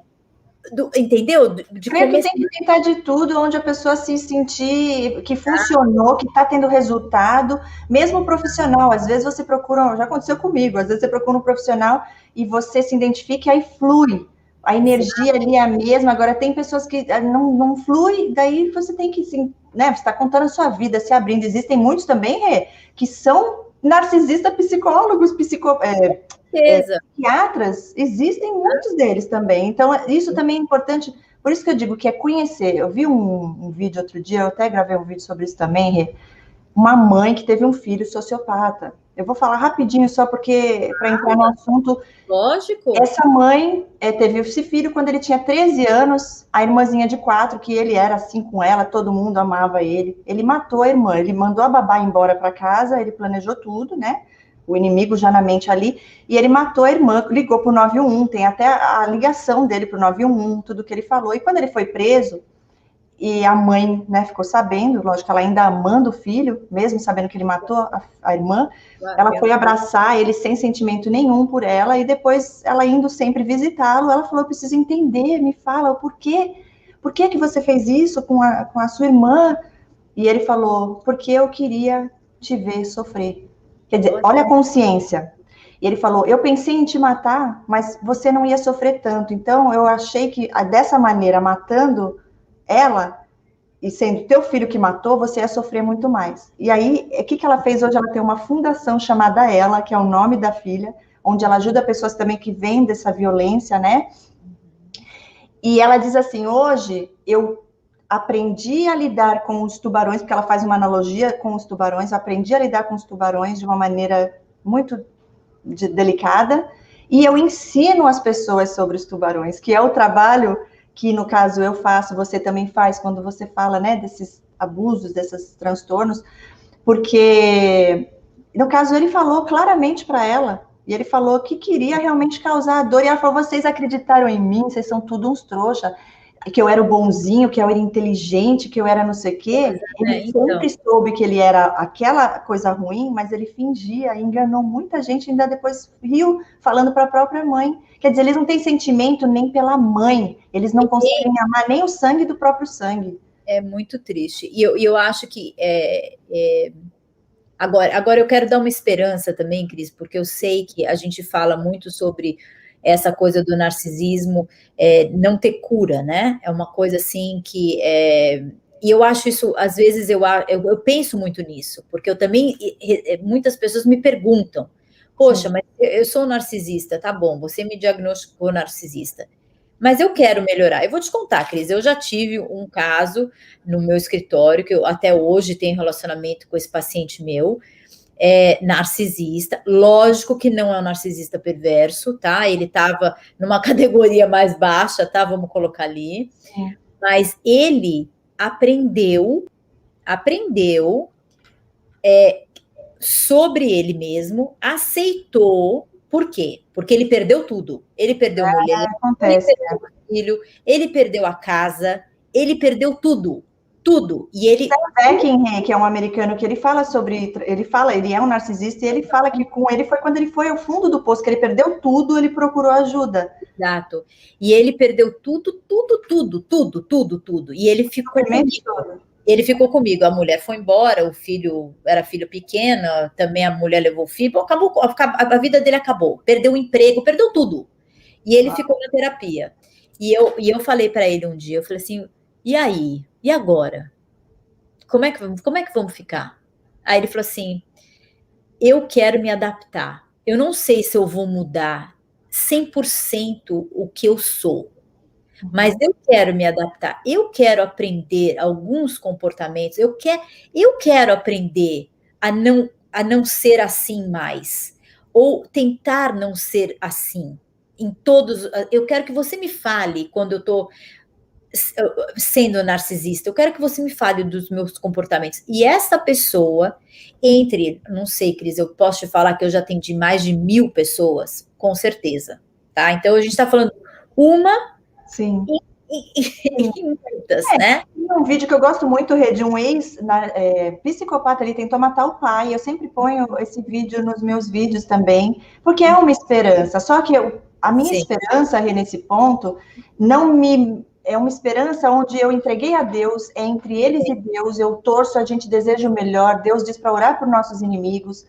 entendeu? Creio que tem que tentar de tudo, onde a pessoa se sentir que funcionou, que está tendo resultado, mesmo profissional. Às vezes você procura, já aconteceu comigo, às vezes você procura um profissional e você se identifica e aí flui. A energia ali é a mesma. Agora, tem pessoas que não flui, daí você tem que, né, você está contando a sua vida, se abrindo. Existem muitos também, que são narcisistas psicólogos, psiquiatras, existem muitos deles também. Então, isso também é importante. Por isso que eu digo que é conhecer. Eu vi um vídeo outro dia, eu até gravei um vídeo sobre isso também, uma mãe que teve um filho sociopata. Eu vou falar rapidinho só porque, para entrar no assunto... Lógico. Essa mãe teve esse filho quando ele tinha 13 anos, a irmãzinha de 4, que ele era assim com ela, todo mundo amava ele. Ele matou a irmã, ele mandou a babá embora para casa, ele planejou tudo, né? O inimigo já na mente ali, e ele matou a irmã, ligou para o 911, tem até a ligação dele para o 911, tudo que ele falou. E quando ele foi preso, e a mãe, né, ficou sabendo, lógico, ela ainda amando o filho, mesmo sabendo que ele matou a irmã, ela foi abraçar ele sem sentimento nenhum por ela, e depois ela indo sempre visitá-lo, ela falou, eu preciso entender, me fala, por quê que você fez isso com a sua irmã? E ele falou, porque eu queria te ver sofrer. Quer dizer, olha a consciência. E ele falou, eu pensei em te matar, mas você não ia sofrer tanto, então eu achei que dessa maneira, matando ela, e sendo teu filho que matou, você ia sofrer muito mais. E aí, o que ela fez hoje? Ela tem uma fundação chamada Ela, que é o nome da filha, onde ela ajuda pessoas também que vêm dessa violência, né? E ela diz assim, hoje eu aprendi a lidar com os tubarões, porque ela faz uma analogia com os tubarões, eu aprendi a lidar com os tubarões de uma maneira muito delicada, e eu ensino as pessoas sobre os tubarões, que é o trabalho que, no caso, eu faço, você também faz, quando você fala, né, desses abusos, desses transtornos, porque, no caso, ele falou claramente para ela, e ele falou que queria realmente causar dor, e ela falou, vocês acreditaram em mim, vocês são tudo uns trouxa, que eu era o bonzinho, que eu era inteligente, que eu era não sei o quê. Ele sempre soube que ele era aquela coisa ruim, mas ele fingia, enganou muita gente, ainda depois riu, falando para a própria mãe. Quer dizer, eles não têm sentimento nem pela mãe, eles não conseguem amar nem o sangue do próprio sangue. É muito triste. E eu acho que agora eu quero dar uma esperança também, Cris, porque eu sei que a gente fala muito sobre essa coisa do narcisismo não ter cura, né? É uma coisa assim que... e eu acho isso, às vezes eu penso muito nisso, porque eu também, muitas pessoas me perguntam, poxa, mas eu sou narcisista, tá bom, você me diagnosticou narcisista, mas eu quero melhorar. Eu vou te contar, Cris, eu já tive um caso no meu escritório, que eu até hoje tenho relacionamento com esse paciente meu, narcisista, lógico que não é um narcisista perverso, tá? Ele estava numa categoria mais baixa, tá? Vamos colocar ali. Mas ele aprendeu sobre ele mesmo, aceitou. Por quê? Porque ele perdeu tudo. Ele perdeu mulher, ele perdeu filho, ele perdeu a casa, ele perdeu tudo. Tudo. E ele... Beckham, que é um americano, que ele fala sobre... Ele é um narcisista, e ele fala que com ele foi quando ele foi ao fundo do poço, que ele perdeu tudo, ele procurou ajuda. Exato. E ele perdeu tudo. E ele ficou comigo. Ele ficou comigo. A mulher foi embora, o filho era filho pequeno, também a mulher levou o filho, acabou, a vida dele acabou. Perdeu o emprego, perdeu tudo. E ele ficou na terapia. E eu falei para ele um dia, eu falei assim, e aí? E agora? Como é que vamos ficar? Aí ele falou assim, eu quero me adaptar. Eu não sei se eu vou mudar 100% o que eu sou, mas eu quero me adaptar. Eu quero aprender alguns comportamentos. Eu quero aprender a não ser assim mais, ou tentar não ser assim. Eu quero que você me fale quando eu estou sendo narcisista, eu quero que você me fale dos meus comportamentos. E essa pessoa, não sei, Cris, eu posso te falar que eu já atendi mais de 1000 pessoas, com certeza, tá? Então, a gente está falando uma Sim. em e muitas, né? Um vídeo que eu gosto muito, Rê, de um psicopata, ele tentou matar o pai. Eu sempre ponho esse vídeo nos meus vídeos também, porque é uma esperança. Só que a minha esperança, Rê, nesse ponto, é uma esperança onde eu entreguei a Deus, é entre eles e Deus, eu torço, a gente deseja o melhor, Deus diz para orar por nossos inimigos,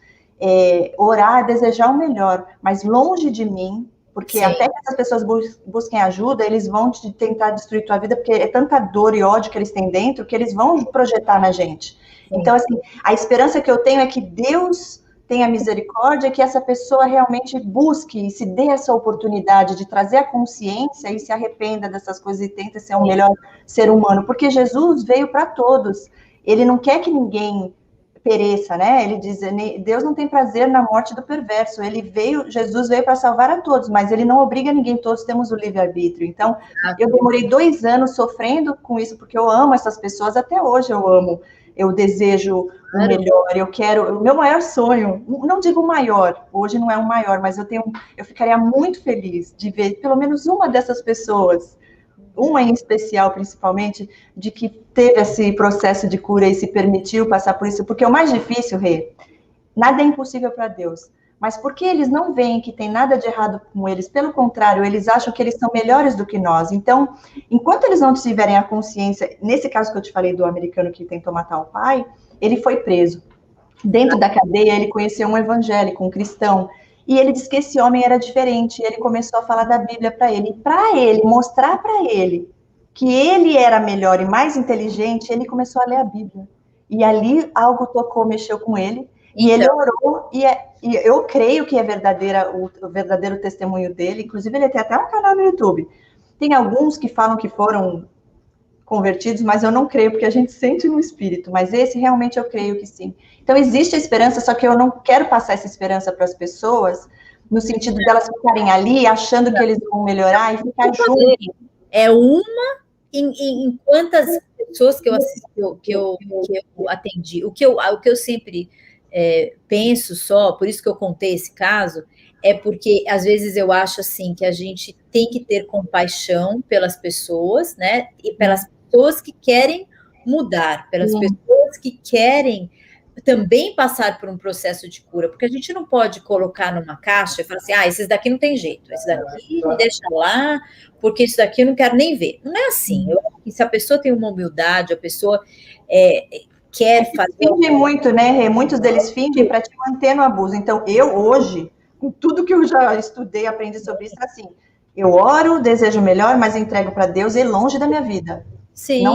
orar, desejar o melhor, mas longe de mim, porque até que essas pessoas busquem ajuda, eles vão tentar destruir tua vida, porque é tanta dor e ódio que eles têm dentro, que eles vão projetar na gente. Então, assim, a esperança que eu tenho é que Deus tenha misericórdia, que essa pessoa realmente busque e se dê essa oportunidade de trazer a consciência e se arrependa dessas coisas e tenta ser um melhor ser humano, porque Jesus veio para todos. Ele não quer que ninguém pereça, né? Ele diz, Deus não tem prazer na morte do perverso. Jesus veio para salvar a todos, mas ele não obriga ninguém, todos temos o livre-arbítrio. Então, eu demorei 2 anos sofrendo com isso, porque eu amo essas pessoas, até hoje eu amo. Eu desejo o melhor, eu quero, o meu maior sonho, não digo maior, hoje não é o maior, mas eu ficaria muito feliz de ver pelo menos uma dessas pessoas, uma em especial, principalmente, de que teve esse processo de cura e se permitiu passar por isso, porque o mais difícil, Rê, nada é impossível para Deus, mas porque eles não veem que tem nada de errado com eles, pelo contrário, eles acham que eles são melhores do que nós. Então, enquanto eles não tiverem a consciência, nesse caso que eu te falei do americano que tentou matar o pai, ele foi preso. Dentro da cadeia, ele conheceu um evangélico, um cristão, e ele disse que esse homem era diferente. Ele começou a falar da Bíblia para ele. E para ele, mostrar para ele que ele era melhor e mais inteligente, ele começou a ler a Bíblia. E ali algo tocou, mexeu com ele. E ele orou, e eu creio que é o verdadeiro testemunho dele. Inclusive, ele tem até um canal no YouTube. Tem alguns que falam que foram convertidos, mas eu não creio, porque a gente sente no espírito. Mas esse, realmente, eu creio que sim. Então, existe a esperança, só que eu não quero passar essa esperança para as pessoas, no sentido delas ficarem ali, achando que eles vão melhorar e ficar juntos. É uma em quantas pessoas que eu assisti, que eu atendi. O que eu sempre penso só, por isso que eu contei esse caso, é porque às vezes eu acho assim que a gente tem que ter compaixão pelas pessoas, né? E pelas pessoas que querem mudar, pelas pessoas que querem também passar por um processo de cura, porque a gente não pode colocar numa caixa e falar assim, esses daqui não tem jeito, esse daqui me deixa lá, porque isso daqui eu não quero nem ver. Não é assim. Eu acho que se a pessoa tem uma humildade, a pessoa quer fazer... Fingem muito, né, Rê? Muitos deles fingem para te manter no abuso. Então, eu hoje, com tudo que eu já estudei, aprendi sobre isso, assim, eu oro, desejo melhor, mas entrego para Deus e longe da minha vida. Sim,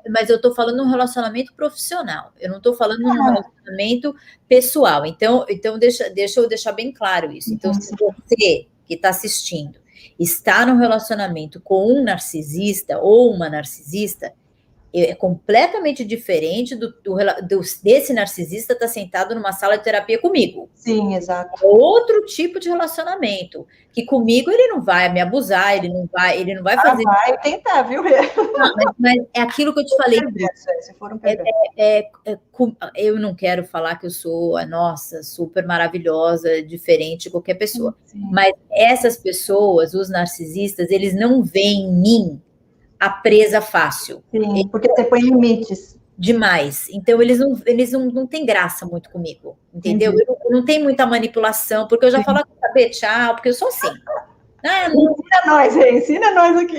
mas eu estou falando num relacionamento profissional, eu não estou falando num relacionamento pessoal. Então deixa eu deixar bem claro isso. Então, se você que está assistindo está num relacionamento com um narcisista ou uma narcisista, é completamente diferente desse narcisista estar sentado numa sala de terapia comigo. Sim, exato. É outro tipo de relacionamento, que comigo ele não vai me abusar, ele não vai fazer... Vai tentar, viu? Mas é aquilo que eu te falei. Eu não quero falar que eu sou super maravilhosa, diferente de qualquer pessoa. Sim. Mas essas pessoas, os narcisistas, eles não veem em mim a presa fácil. Sim, porque você põe limites. Demais. Então, eles não têm graça muito comigo, entendeu? Eu não tenho muita manipulação, porque eu já falo, saber, tchau, porque eu sou assim. Ensina nós, ensina nós aqui.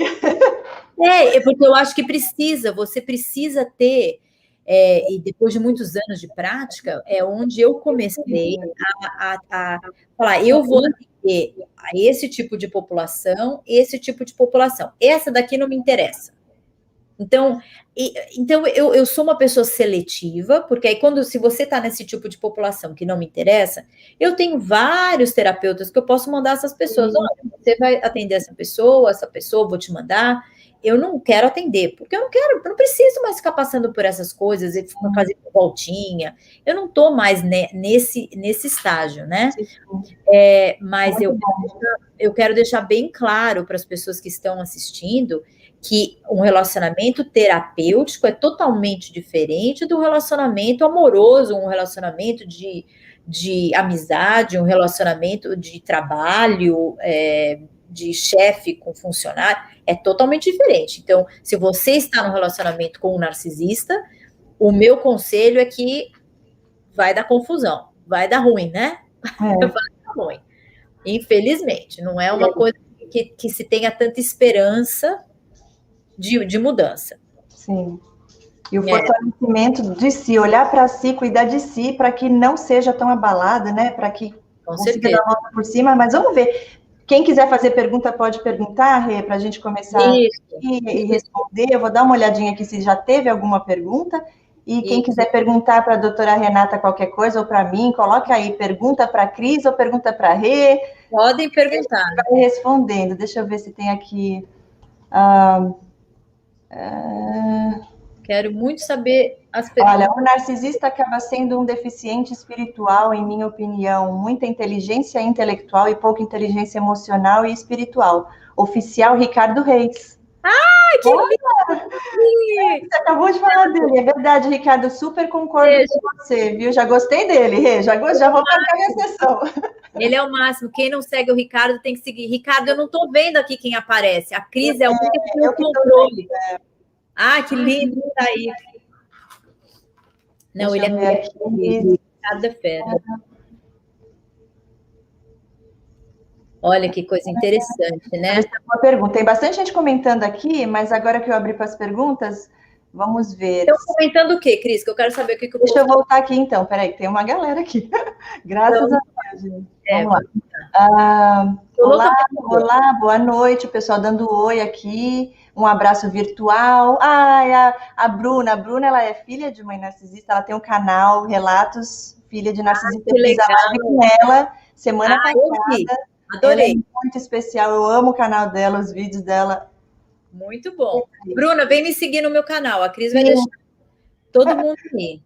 Porque eu acho que você precisa ter, e depois de muitos anos de prática, é onde eu comecei a falar, eu vou atender a esse tipo de população, essa daqui não me interessa. Então eu sou uma pessoa seletiva, porque aí se você está nesse tipo de população que não me interessa, eu tenho vários terapeutas que eu posso mandar essas pessoas. Olha, você vai atender essa pessoa, vou te mandar. Eu não quero atender, porque eu não preciso mais ficar passando por essas coisas e fazer voltinha. Eu não estou mais nesse estágio, né? Mas eu quero deixar bem claro para as pessoas que estão assistindo que um relacionamento terapêutico é totalmente diferente do relacionamento amoroso, um relacionamento de amizade, um relacionamento de trabalho, de chefe com funcionário é totalmente diferente. Então, se você está no relacionamento com um narcisista, o meu conselho é que vai dar confusão, vai dar ruim, né? Vai dar ruim. Infelizmente, não é uma coisa que se tenha tanta esperança de mudança. Sim. E o fortalecimento de si, olhar para si, cuidar de si, para que não seja tão abalada, né? Para que consiga dar a volta por cima. Mas vamos ver. Quem quiser fazer pergunta, pode perguntar, Rê, para a gente começar e responder. Eu vou dar uma olhadinha aqui se já teve alguma pergunta. E quem quiser perguntar para a doutora Renata qualquer coisa, ou para mim, coloca aí, pergunta para a Cris ou pergunta para a Rê. Podem perguntar. Vai respondendo. Deixa eu ver se tem aqui... Quero muito saber as perguntas. Olha, o narcisista acaba sendo um deficiente espiritual, em minha opinião. Muita inteligência intelectual e pouca inteligência emocional e espiritual. Oficial Ricardo Reis. Ah, que lindo! Você acabou de falar dele, é verdade, Ricardo, super concordo com você, viu? Já gostei dele, Rê, já vou marcar minha sessão. Ele é o máximo, quem não segue o Ricardo tem que seguir. Ricardo, eu não estou vendo aqui quem aparece, a Cris é o que tem o controle. Ah, que lindo, tá aí. Não, ele é Ricardo é fera. Olha que coisa interessante, né? Uma pergunta. Tem bastante gente comentando aqui, mas agora que eu abri para as perguntas, vamos ver. Estão comentando o quê, Cris? Que eu quero saber o que eu Deixa eu voltar aqui, então. Peraí, tem uma galera aqui. Graças a Deus, gente. Vamos lá. Olá, boa noite. O pessoal dando oi aqui. Um abraço virtual. A Bruna. A Bruna, ela é filha de mãe narcisista. Ela tem um canal, Relatos, filha de narcisista. Eu fiz a live com ela semana passada. Adorei. Ela é muito especial. Eu amo o canal dela, os vídeos dela. Muito bom. Bruna, vem me seguir no meu canal. A Cris vai deixar todo mundo aqui.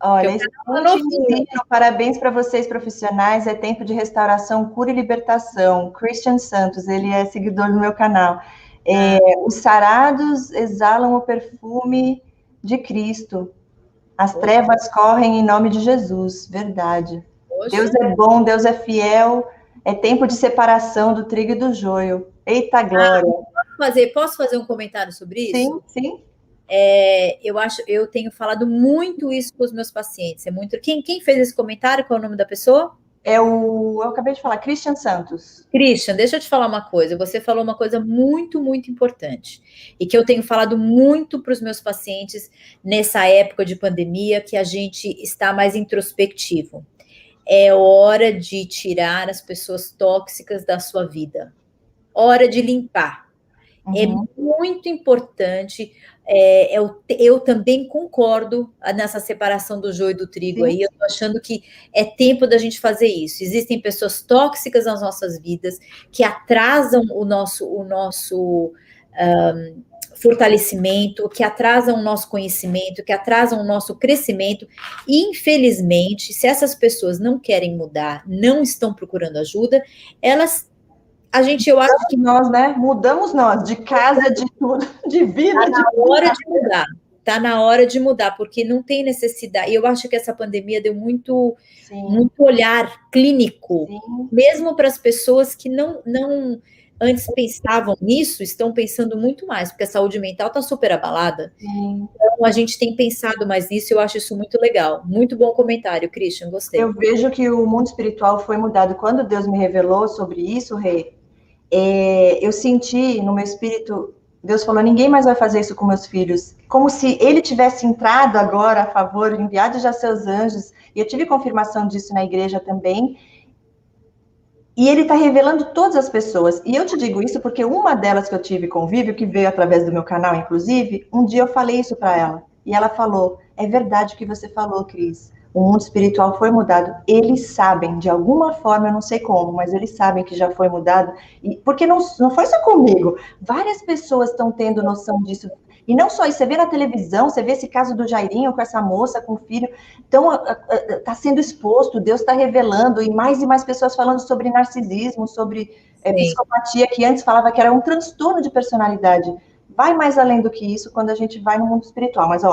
Olha, parabéns para vocês, profissionais. É tempo de restauração, cura e libertação. Christian Santos, ele é seguidor do meu canal. Os sarados exalam o perfume de Cristo. As trevas correm em nome de Jesus. Verdade. Poxa. Deus é bom, Deus é fiel. É tempo de separação do trigo e do joio. Eita glória. Posso fazer um comentário sobre isso? Sim, sim. Eu tenho falado muito isso com os meus pacientes. Quem fez esse comentário? Qual é o nome da pessoa? Eu acabei de falar, Christian Santos. Christian, deixa eu te falar uma coisa. Você falou uma coisa muito, muito importante. E que eu tenho falado muito para os meus pacientes nessa época de pandemia, que a gente está mais introspectivo. É hora de tirar as pessoas tóxicas da sua vida. Hora de limpar. É muito importante. Eu também concordo nessa separação do joio e do trigo. Aí. Eu estou achando que é tempo da gente fazer isso. Existem pessoas tóxicas nas nossas vidas que atrasam o nosso fortalecimento, que atrasam o nosso conhecimento, que atrasam o nosso crescimento. E, infelizmente, se essas pessoas não querem mudar, não estão procurando ajuda, eu acho que nós, né? Mudamos nós, de casa, de tudo, de vida. Está na hora de mudar. Está na hora de mudar, porque não tem necessidade. Eu acho que essa pandemia deu muito olhar clínico, mesmo para as pessoas que não antes pensavam nisso, estão pensando muito mais, porque a saúde mental está super abalada. Então, a gente tem pensado mais nisso, eu acho isso muito legal. Muito bom comentário, Christian, gostei. Eu vejo que o mundo espiritual foi mudado. Quando Deus me revelou sobre isso, Rê, eu senti no meu espírito, Deus falou, ninguém mais vai fazer isso com meus filhos. Como se ele tivesse entrado agora a favor, enviado já seus anjos, e eu tive confirmação disso na igreja também, e ele está revelando todas as pessoas. E eu te digo isso porque uma delas que eu tive convívio, que veio através do meu canal, inclusive, um dia eu falei isso para ela. E ela falou, é verdade o que você falou, Cris. O mundo espiritual foi mudado. Eles sabem, de alguma forma, eu não sei como, mas eles sabem que já foi mudado. Porque não foi só comigo. Várias pessoas estão tendo noção disso. E não só isso, você vê na televisão, você vê esse caso do Jairinho com essa moça, com o filho. Então, está sendo exposto, Deus está revelando, e mais pessoas falando sobre narcisismo, sobre psicopatia, que antes falava que era um transtorno de personalidade. Vai mais além do que isso quando a gente vai no mundo espiritual. Mas,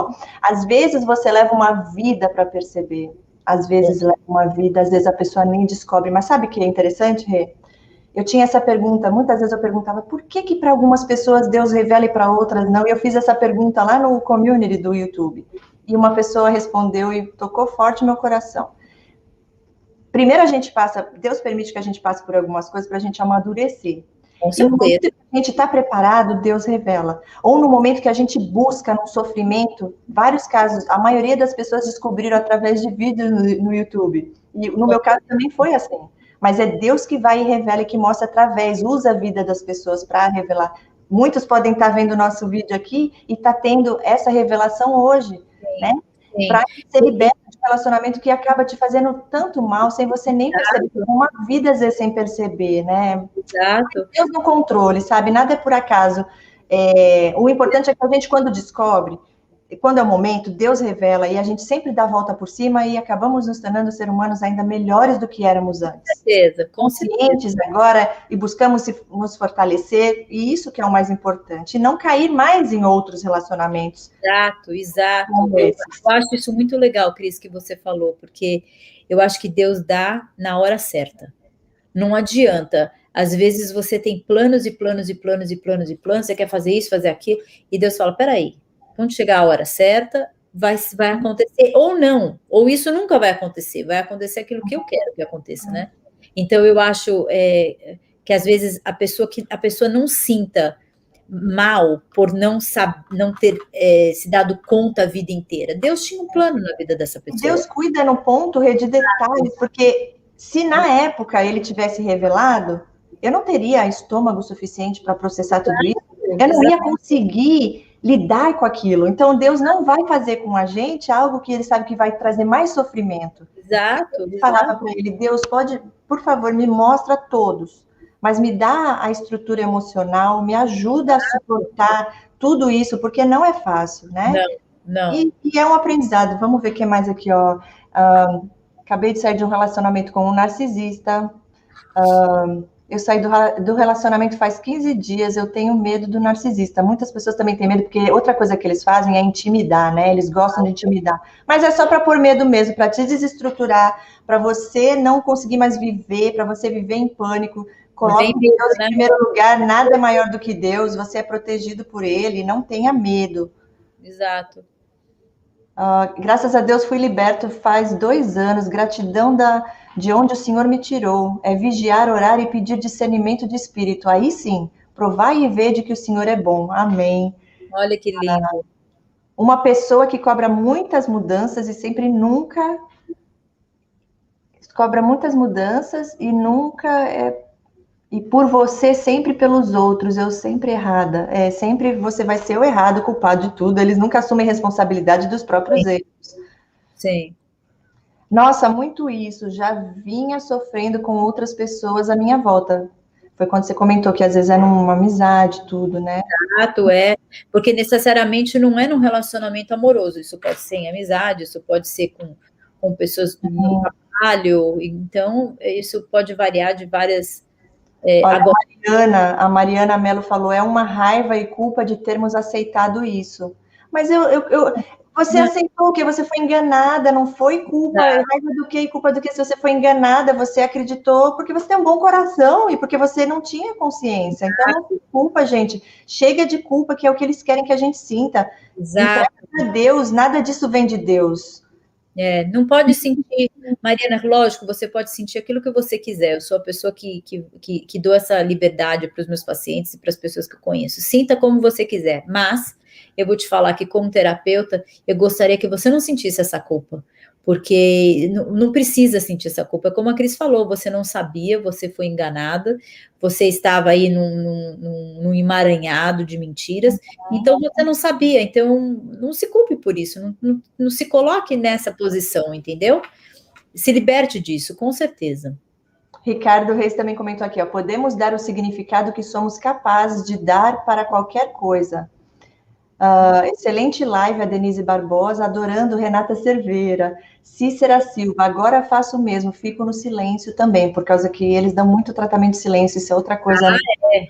às vezes você leva uma vida para perceber. Às vezes leva uma vida, às vezes a pessoa nem descobre. Mas sabe o que é interessante, Rê? eu tinha essa pergunta, muitas vezes eu perguntava, por que para algumas pessoas Deus revela e para outras não? E eu fiz essa pergunta lá no community do YouTube. E uma pessoa respondeu e tocou forte no meu coração. Primeiro Deus permite que a gente passe por algumas coisas para a gente amadurecer. E no momento que a gente está preparado, Deus revela. Ou no momento que a gente busca no sofrimento, vários casos, a maioria das pessoas descobriram através de vídeos no YouTube. E no meu caso também foi assim. Mas é Deus que vai e revela e que mostra através, usa a vida das pessoas para revelar. Muitos podem estar vendo o nosso vídeo aqui e está tendo essa revelação hoje, né? Para ser liberto de relacionamento que acaba te fazendo tanto mal, sem você nem perceber. Uma vida, às vezes, sem perceber, né? Exato. Deus no controle, sabe? Nada é por acaso. O importante é que a gente, quando descobre, quando é o momento, Deus revela e a gente sempre dá a volta por cima e acabamos nos tornando seres humanos ainda melhores do que éramos antes. Com certeza. Conscientes agora e buscamos nos fortalecer, e isso que é o mais importante. E não cair mais em outros relacionamentos. Exato. Eu acho isso muito legal, Cris, que você falou, porque eu acho que Deus dá na hora certa. Não adianta. Às vezes você tem planos e planos, você quer fazer isso, fazer aquilo, e Deus fala, peraí, quando chegar a hora certa, vai acontecer, ou não, ou isso nunca vai acontecer aquilo que eu quero que aconteça, né? Então, eu acho que, às vezes, a pessoa não sinta mal por não ter se dado conta a vida inteira. Deus tinha um plano na vida dessa pessoa. Deus cuida no ponto de detalhes, porque se na época ele tivesse revelado, eu não teria estômago suficiente para processar tudo isso, eu não ia conseguir lidar com aquilo. Então, Deus não vai fazer com a gente algo que ele sabe que vai trazer mais sofrimento. Exato. Eu falava para ele, Deus, pode, por favor, me mostra a todos, mas me dá a estrutura emocional, me ajuda a suportar tudo isso, porque não é fácil, né? Não. E é um aprendizado. Vamos ver o que mais aqui, ó. Acabei de sair de um relacionamento com um narcisista. Eu saí do relacionamento faz 15 dias, eu tenho medo do narcisista. Muitas pessoas também têm medo, porque outra coisa que eles fazem é intimidar, né? Eles gostam de intimidar. Mas é só para pôr medo mesmo, para te desestruturar, para você não conseguir mais viver, para você viver em pânico. Coloque Deus em primeiro lugar, nada é maior do que Deus, você é protegido por Ele, não tenha medo. Exato. Graças a Deus fui liberto faz 2 anos, gratidão de onde o Senhor me tirou, é vigiar, orar e pedir discernimento de espírito, aí sim, provar e ver de que o Senhor é bom, amém. Olha que lindo. Uma pessoa que cobra muitas mudanças e sempre nunca, cobra muitas mudanças e nunca e por você sempre pelos outros, eu sempre errada, sempre você vai ser o errado, o culpado de tudo, eles nunca assumem responsabilidade dos próprios erros. Sim. Nossa, muito isso, já vinha sofrendo com outras pessoas à minha volta. Foi quando você comentou que às vezes é numa amizade, tudo, né? Exato, porque necessariamente não é num relacionamento amoroso, isso pode ser em amizade, isso pode ser com pessoas no trabalho, então isso pode variar de várias... Olha, a Mariana Mello falou, é uma raiva e culpa de termos aceitado isso. Mas você aceitou o quê? Você foi enganada, não foi culpa, raiva do quê e culpa do quê? Se você foi enganada, você acreditou porque você tem um bom coração e porque você não tinha consciência. Então, não se culpa, gente. Chega de culpa, que é o que eles querem que a gente sinta. Exato. Entrega a Deus, nada disso vem de Deus. Não pode sentir, Mariana, lógico, você pode sentir aquilo que você quiser, eu sou a pessoa que dou essa liberdade para os meus pacientes e para as pessoas que eu conheço, sinta como você quiser, mas eu vou te falar que como terapeuta, eu gostaria que você não sentisse essa culpa, porque não precisa sentir essa culpa, como a Cris falou, você não sabia, você foi enganada, você estava aí num emaranhado de mentiras, então você não sabia, então não se culpe por isso, não se coloque nessa posição, entendeu? Se liberte disso, com certeza. Ricardo Reis também comentou aqui, ó, podemos dar o significado que somos capazes de dar para qualquer coisa. Excelente live, a Denise Barbosa, adorando Renata Cerveira, Cícera Silva, agora faço o mesmo, fico no silêncio também, por causa que eles dão muito tratamento de silêncio, isso é outra coisa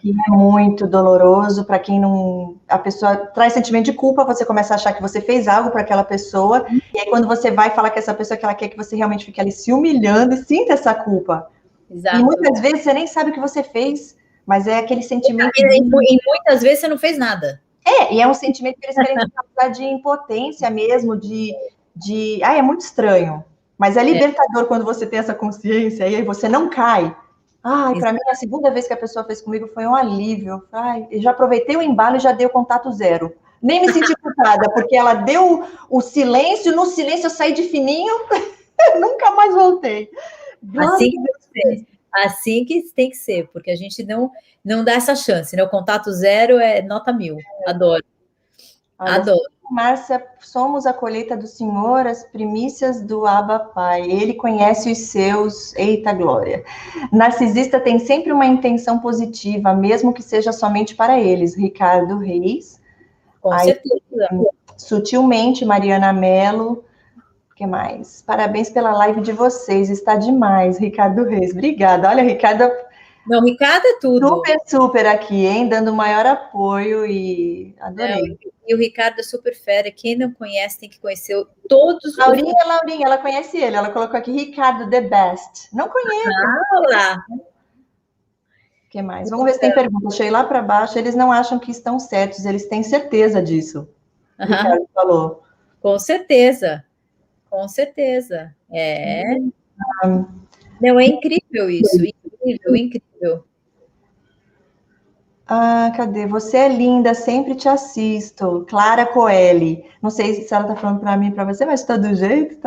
que é muito doloroso, para quem não... A pessoa traz sentimento de culpa, você começa a achar que você fez algo para aquela pessoa, e aí quando você vai falar com essa pessoa que ela quer que você realmente fique ali se humilhando, e sinta essa culpa. Exato. E muitas vezes você nem sabe o que você fez, mas é aquele sentimento... E muitas vezes você não fez nada. E é um sentimento que eles querem causar de impotência mesmo, é muito estranho. Mas é libertador quando você tem essa consciência e aí você não cai. Para mim, a segunda vez que a pessoa fez comigo foi um alívio. Eu já aproveitei o embalo e já dei o contato zero. Nem me senti culpada, porque ela deu o silêncio, no silêncio eu saí de fininho, nunca mais voltei. Assim que tem que ser, porque a gente não dá essa chance, né? O contato zero é nota 1000. Adoro. Adoro. Márcia, somos a colheita do Senhor, as primícias do Abba Pai. Ele conhece os seus. Eita glória. Narcisista tem sempre uma intenção positiva, mesmo que seja somente para eles. Ricardo Reis. Com certeza. Sutilmente, Mariana Mello. O que mais? Parabéns pela live de vocês. Está demais, Ricardo Reis. Obrigada. Olha, Ricardo... Não, Ricardo é tudo. Super aqui, hein? Dando maior apoio e adorei. E o Ricardo é super fera. Quem não conhece tem que conhecer todos. Laurinha, ela conhece ele. Ela colocou aqui Ricardo the best. Não conheço. Olá. O que mais? Vamos ver se tem pergunta. Deixei lá para baixo. Eles não acham que estão certos. Eles têm certeza disso. Ricardo falou. Com certeza. Com certeza. Não, é incrível isso. Incrível. Cadê? Você é linda, sempre te assisto. Clara Coelho. Não sei se ela está falando para mim, para você, mas de todo jeito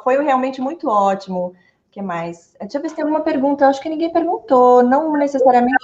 foi realmente muito ótimo. O que mais? Deixa eu ver se tem alguma pergunta. Eu acho que ninguém perguntou. Não necessariamente.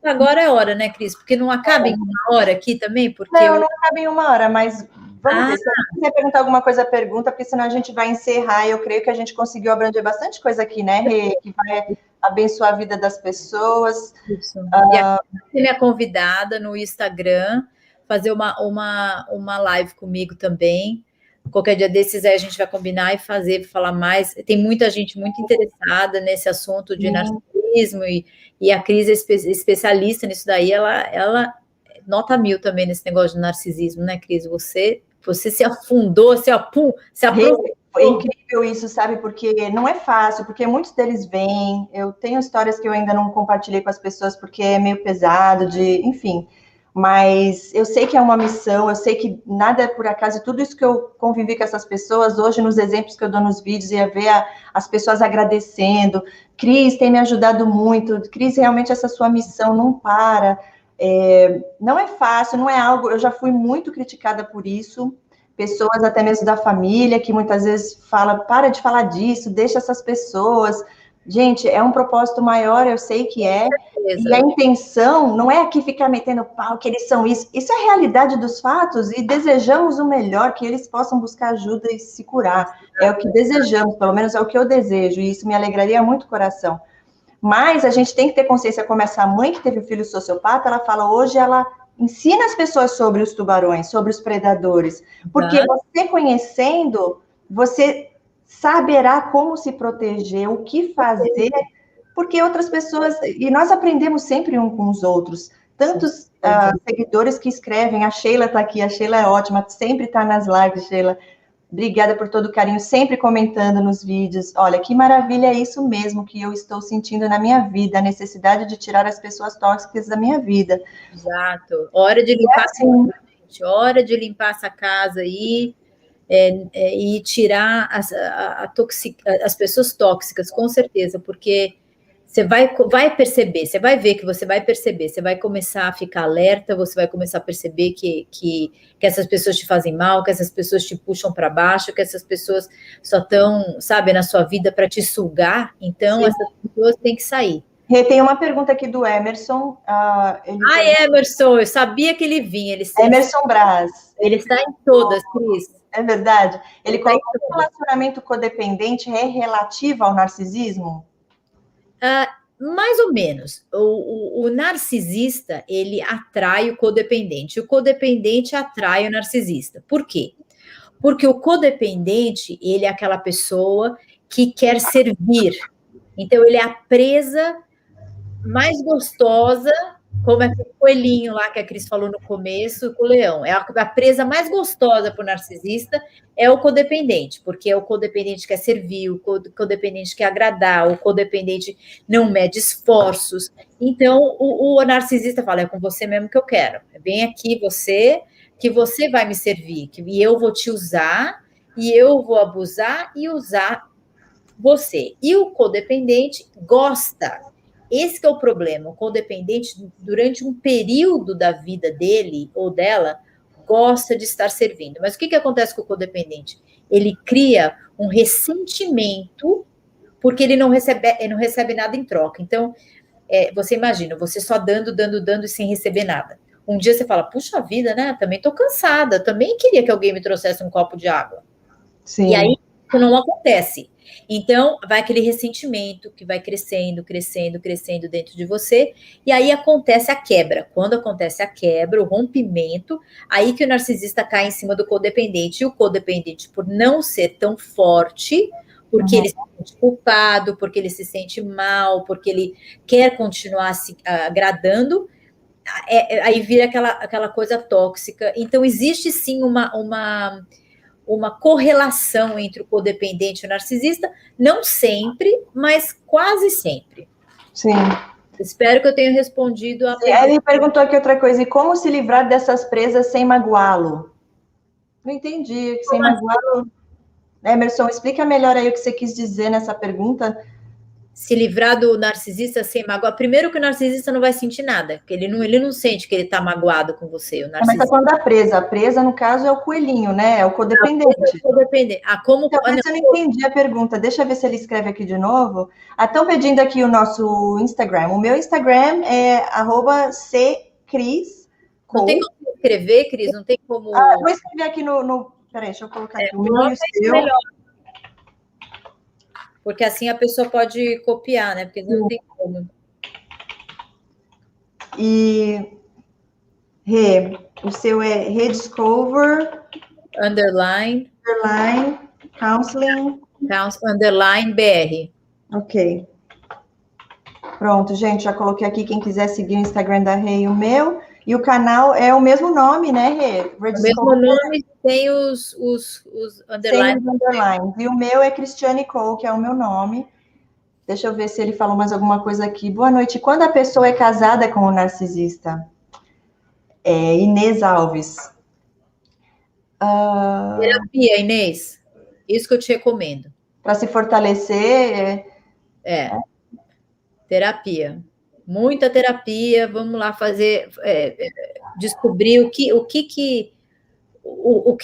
Agora é hora, né, Cris? Porque não acaba em uma hora aqui também? Porque não acaba em uma hora, mas vamos ver. Se você quiser perguntar alguma coisa, pergunta, porque senão a gente vai encerrar. Eu creio que a gente conseguiu abranger bastante coisa aqui, né, Rê? Que vai abençoar a vida das pessoas. Isso. E aqui você é minha convidada no Instagram, fazer uma live comigo também. Qualquer dia desses aí a gente vai combinar e falar mais. Tem muita gente muito interessada nesse assunto de narcisismo e a Cris é especialista nisso daí. Ela nota 1000 também nesse negócio de narcisismo, né, Cris? Você se afundou, se aprofundou. É incrível isso, sabe? Porque não é fácil, porque muitos deles vêm. Eu tenho histórias que eu ainda não compartilhei com as pessoas porque é meio pesado, enfim. Mas eu sei que é uma missão, eu sei que nada é por acaso, e tudo isso que eu convivi com essas pessoas, hoje nos exemplos que eu dou nos vídeos, ia ver as pessoas agradecendo. Cris, tem me ajudado muito. Cris, realmente essa sua missão não para. Não é fácil, não é algo... Eu já fui muito criticada por isso, pessoas até mesmo da família, que muitas vezes falam, para de falar disso, deixa essas pessoas... Gente, é um propósito maior, eu sei que é, e a intenção não é aqui ficar metendo pau, que eles são isso é a realidade dos fatos, e desejamos o melhor, que eles possam buscar ajuda e se curar, é o que desejamos, pelo menos é o que eu desejo, e isso me alegraria muito o coração, mas a gente tem que ter consciência, como essa mãe que teve um filho sociopata, ela fala, hoje ela ensina as pessoas sobre os tubarões, sobre os predadores, porque você conhecendo, você saberá como se proteger, o que fazer, porque outras pessoas... E nós aprendemos sempre um com os outros. Tantos seguidores que escrevem, a Sheila está aqui, a Sheila é ótima, sempre está nas lives, Sheila. Obrigada por todo o carinho, sempre comentando nos vídeos. Olha, que maravilha, é isso mesmo que eu estou sentindo na minha vida, a necessidade de tirar as pessoas tóxicas da minha vida. Exato. Hora de limpar essa casa, gente. Hora de limpar essa casa aí. E tirar as pessoas tóxicas, com certeza, porque você vai perceber, você vai ver que você vai perceber, você vai começar a ficar alerta, você vai começar a perceber que essas pessoas te fazem mal, que essas pessoas te puxam para baixo, que essas pessoas só estão, sabe, na sua vida para te sugar, então essas pessoas têm que sair. Tem uma pergunta aqui do Emerson. Emerson, eu sabia que ele vinha. Emerson Braz. Ele está em todas, Cris. É verdade. Ele colocou que o relacionamento codependente é relativo ao narcisismo? Mais ou menos. O narcisista, ele atrai o codependente. O codependente atrai o narcisista. Por quê? Porque o codependente, ele é aquela pessoa que quer servir. Então, ele é a presa mais gostosa como aquele coelhinho lá que a Cris falou no começo, com o leão. É a presa mais gostosa para o narcisista é o codependente, porque é o codependente quer servir, o codependente quer agradar, o codependente não mede esforços. Então, o narcisista fala, é com você mesmo que eu quero. Vem aqui você, que você vai me servir, e eu vou te usar, e eu vou abusar e usar você. E o codependente gosta. Esse que é o problema. O codependente, durante um período da vida dele ou dela, gosta de estar servindo. Mas o que acontece com o codependente? Ele cria um ressentimento porque ele não recebe nada em troca. Então, você imagina, você só dando e sem receber nada. Um dia você fala, puxa vida, né? Também estou cansada, também queria que alguém me trouxesse um copo de água. Sim. E aí, isso não acontece. Então, vai aquele ressentimento que vai crescendo dentro de você, e aí acontece a quebra. Quando acontece a quebra, o rompimento, aí que o narcisista cai em cima do codependente, e o codependente, por não ser tão forte, porque ele se sente culpado, porque ele se sente mal, porque ele quer continuar se agradando, aí vira aquela coisa tóxica. Então, existe sim uma correlação entre o codependente e o narcisista, não sempre, mas quase sempre. Sim. Espero que eu tenha respondido a pergunta. Ele perguntou aqui outra coisa, e como se livrar dessas presas sem magoá-lo? Não entendi, sem magoá-lo. Emerson, explica melhor aí o que você quis dizer nessa pergunta. Se livrar do narcisista sem magoar. Primeiro que o narcisista não vai sentir nada, porque ele não sente que ele está magoado com você. O narcisista... Mas está falando da presa. A presa, no caso, é o coelhinho, né? É o codependente. É o codependente. Como... Talvez eu não entendi a pergunta. Deixa eu ver se ele escreve aqui de novo. Estão pedindo aqui o nosso Instagram. O meu Instagram é @ccris. Não tem como escrever, Cris? Não tem como... vou escrever aqui no... Peraí, deixa eu colocar aqui. O meu e o seu. Melhor. Porque assim a pessoa pode copiar, né? Porque não tem como. E o seu é Rediscover _ Counseling _BR. Ok. Pronto, gente, já coloquei aqui quem quiser seguir o Instagram da Rê e o meu. E o canal é o mesmo nome, né, Rê? O mesmo nome, tem os underlines. Tem os underlines. E o meu é Cristiane Cole, que é o meu nome. Deixa eu ver se ele falou mais alguma coisa aqui. Boa noite. Quando a pessoa é casada com o narcisista? Inês Alves. Terapia, Inês. Isso que eu te recomendo. Para se fortalecer. Terapia. Muita terapia. Vamos lá fazer... descobrir o que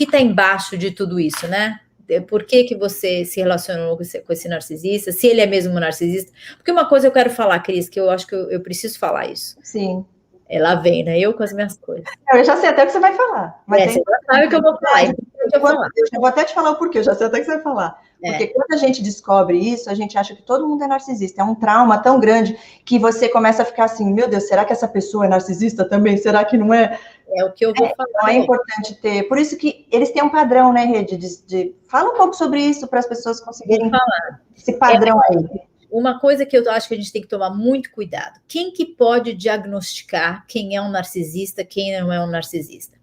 está embaixo de tudo isso, né? Por que você se relacionou com esse narcisista, se ele é mesmo um narcisista. Porque uma coisa eu quero falar, Cris, que eu acho que eu preciso falar isso. Sim. Lá vem, né? Eu com as minhas coisas. Eu já sei até o que você vai falar. Mas você já sabe o que eu vou falar. Eu já vou até te falar o porquê, eu já sei até o que você vai falar. Porque quando a gente descobre isso, a gente acha que todo mundo é narcisista. É um trauma tão grande que você começa a ficar assim, meu Deus, será que essa pessoa é narcisista também? Será que não é? É o que eu vou falar. Então é importante ter. Por isso que eles têm um padrão, né, Rede? Fala um pouco sobre isso para as pessoas conseguirem falar. Esse padrão aí. Uma coisa que eu acho que a gente tem que tomar muito cuidado. Quem que pode diagnosticar quem é um narcisista, quem não é um narcisista?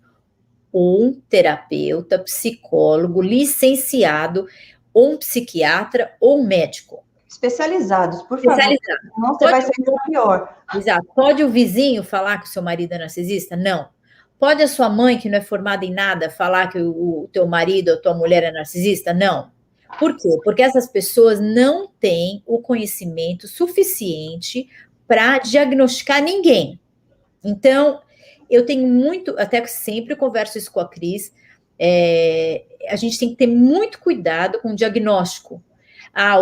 Um terapeuta, psicólogo, licenciado, ou um psiquiatra, ou um médico. Especializados, por favor. Senão você vai ser pior. Exato. Pode o vizinho falar que o seu marido é narcisista? Não. Pode a sua mãe, que não é formada em nada, falar que o teu marido ou a tua mulher é narcisista? Não. Por quê? Porque essas pessoas não têm o conhecimento suficiente para diagnosticar ninguém. Então, eu tenho muito, até que sempre converso isso com a Cris, a gente tem que ter muito cuidado com o diagnóstico.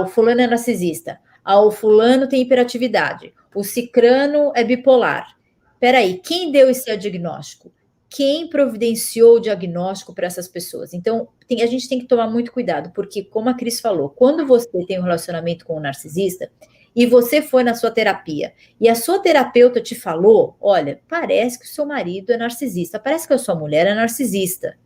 O fulano é narcisista. O fulano tem hiperatividade. O cicrano é bipolar. Peraí, quem deu esse diagnóstico? Quem providenciou o diagnóstico para essas pessoas? Então, a gente tem que tomar muito cuidado, porque, como a Cris falou, quando você tem um relacionamento com um narcisista e você foi na sua terapia e a sua terapeuta te falou, olha, parece que o seu marido é narcisista, parece que a sua mulher é narcisista.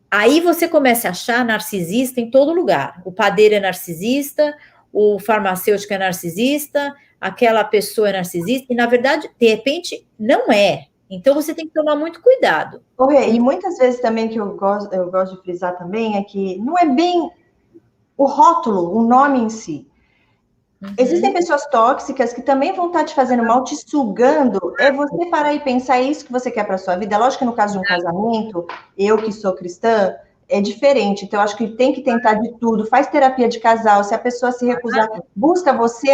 Aí você começa a achar narcisista em todo lugar. O padeiro é narcisista, o farmacêutico é narcisista, aquela pessoa é narcisista, e na verdade, de repente, não é. Então, você tem que tomar muito cuidado. E muitas vezes também que eu gosto de frisar também é que não é bem o rótulo, o nome em si. Existem pessoas tóxicas que também vão estar te fazendo mal, te sugando. É você parar e pensar, é isso que você quer para sua vida? Lógico que no caso de um casamento, eu que sou cristã, é diferente. Então, eu acho que tem que tentar de tudo. Faz terapia de casal. Se a pessoa se recusar, busca você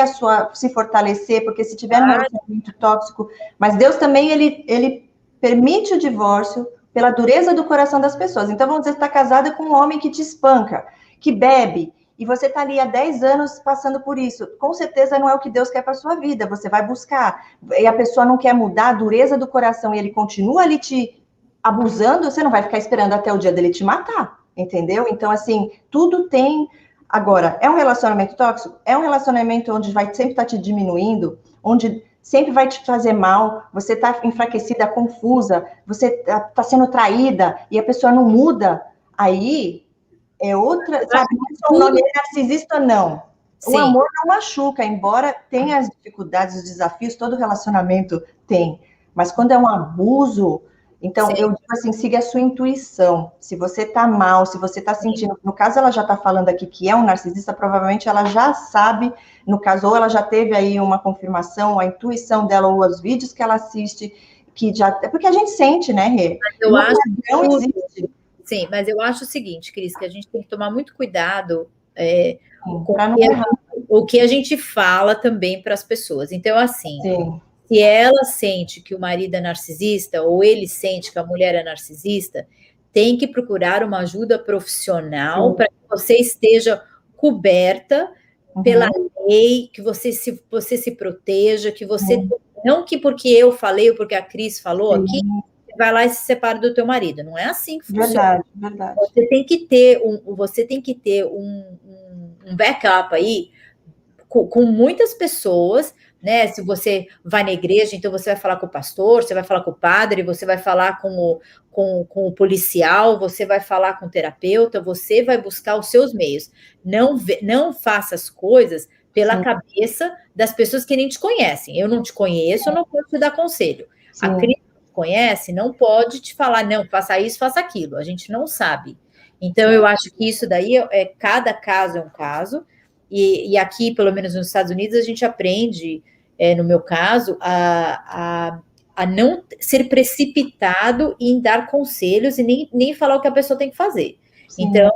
se fortalecer, porque se tiver um relacionamento tóxico. Mas Deus também, ele permite o divórcio pela dureza do coração das pessoas. Então, vamos dizer que está casada com um homem que te espanca, que bebe, e você está ali há 10 anos passando por isso. Com certeza não é o que Deus quer para a sua vida. Você vai buscar. E a pessoa não quer mudar a dureza do coração e ele continua ali te abusando, você não vai ficar esperando até o dia dele te matar, entendeu? Então, assim, tudo tem... Agora, é um relacionamento tóxico? É um relacionamento onde vai sempre estar te diminuindo, onde sempre vai te fazer mal, você está enfraquecida, confusa, você está sendo traída e a pessoa não muda, aí é outra, sabe? O nome é narcisista ou não. Sim. O amor não machuca, embora tenha as dificuldades, os desafios, todo relacionamento tem. Mas quando é um abuso, então eu digo assim, siga a sua intuição. Se você tá mal, se você tá sentindo, no caso ela já tá falando aqui que é um narcisista, provavelmente ela já sabe, no caso, ou ela já teve aí uma confirmação, a intuição dela, ou os vídeos que ela assiste, que já... É porque a gente sente, né, Rê? Eu acho que não existe. Sim, mas eu acho o seguinte, Cris, que a gente tem que tomar muito cuidado com o que a gente fala também para as pessoas. Então, assim, se ela sente que o marido é narcisista, ou ele sente que a mulher é narcisista, tem que procurar uma ajuda profissional para que você esteja coberta pela lei, que você se proteja, que você... Não que porque eu falei ou porque a Cris falou aqui, vai lá e se separa do teu marido. Não é assim que funciona. Verdade. Você tem que ter um backup aí com muitas pessoas, né? Se você vai na igreja, então você vai falar com o pastor, você vai falar com o padre, você vai falar com o policial, você vai falar com o terapeuta, você vai buscar os seus meios. Não faça as coisas pela cabeça das pessoas que nem te conhecem. Eu não te conheço, eu não posso te dar conselho. A Cris conhece, não pode te falar, não, faça isso, faça aquilo. A gente não sabe. Então, eu acho que isso daí, cada caso é um caso, e aqui, pelo menos nos Estados Unidos, a gente aprende, no meu caso, a não ser precipitado em dar conselhos e nem falar o que a pessoa tem que fazer. Sim. Então,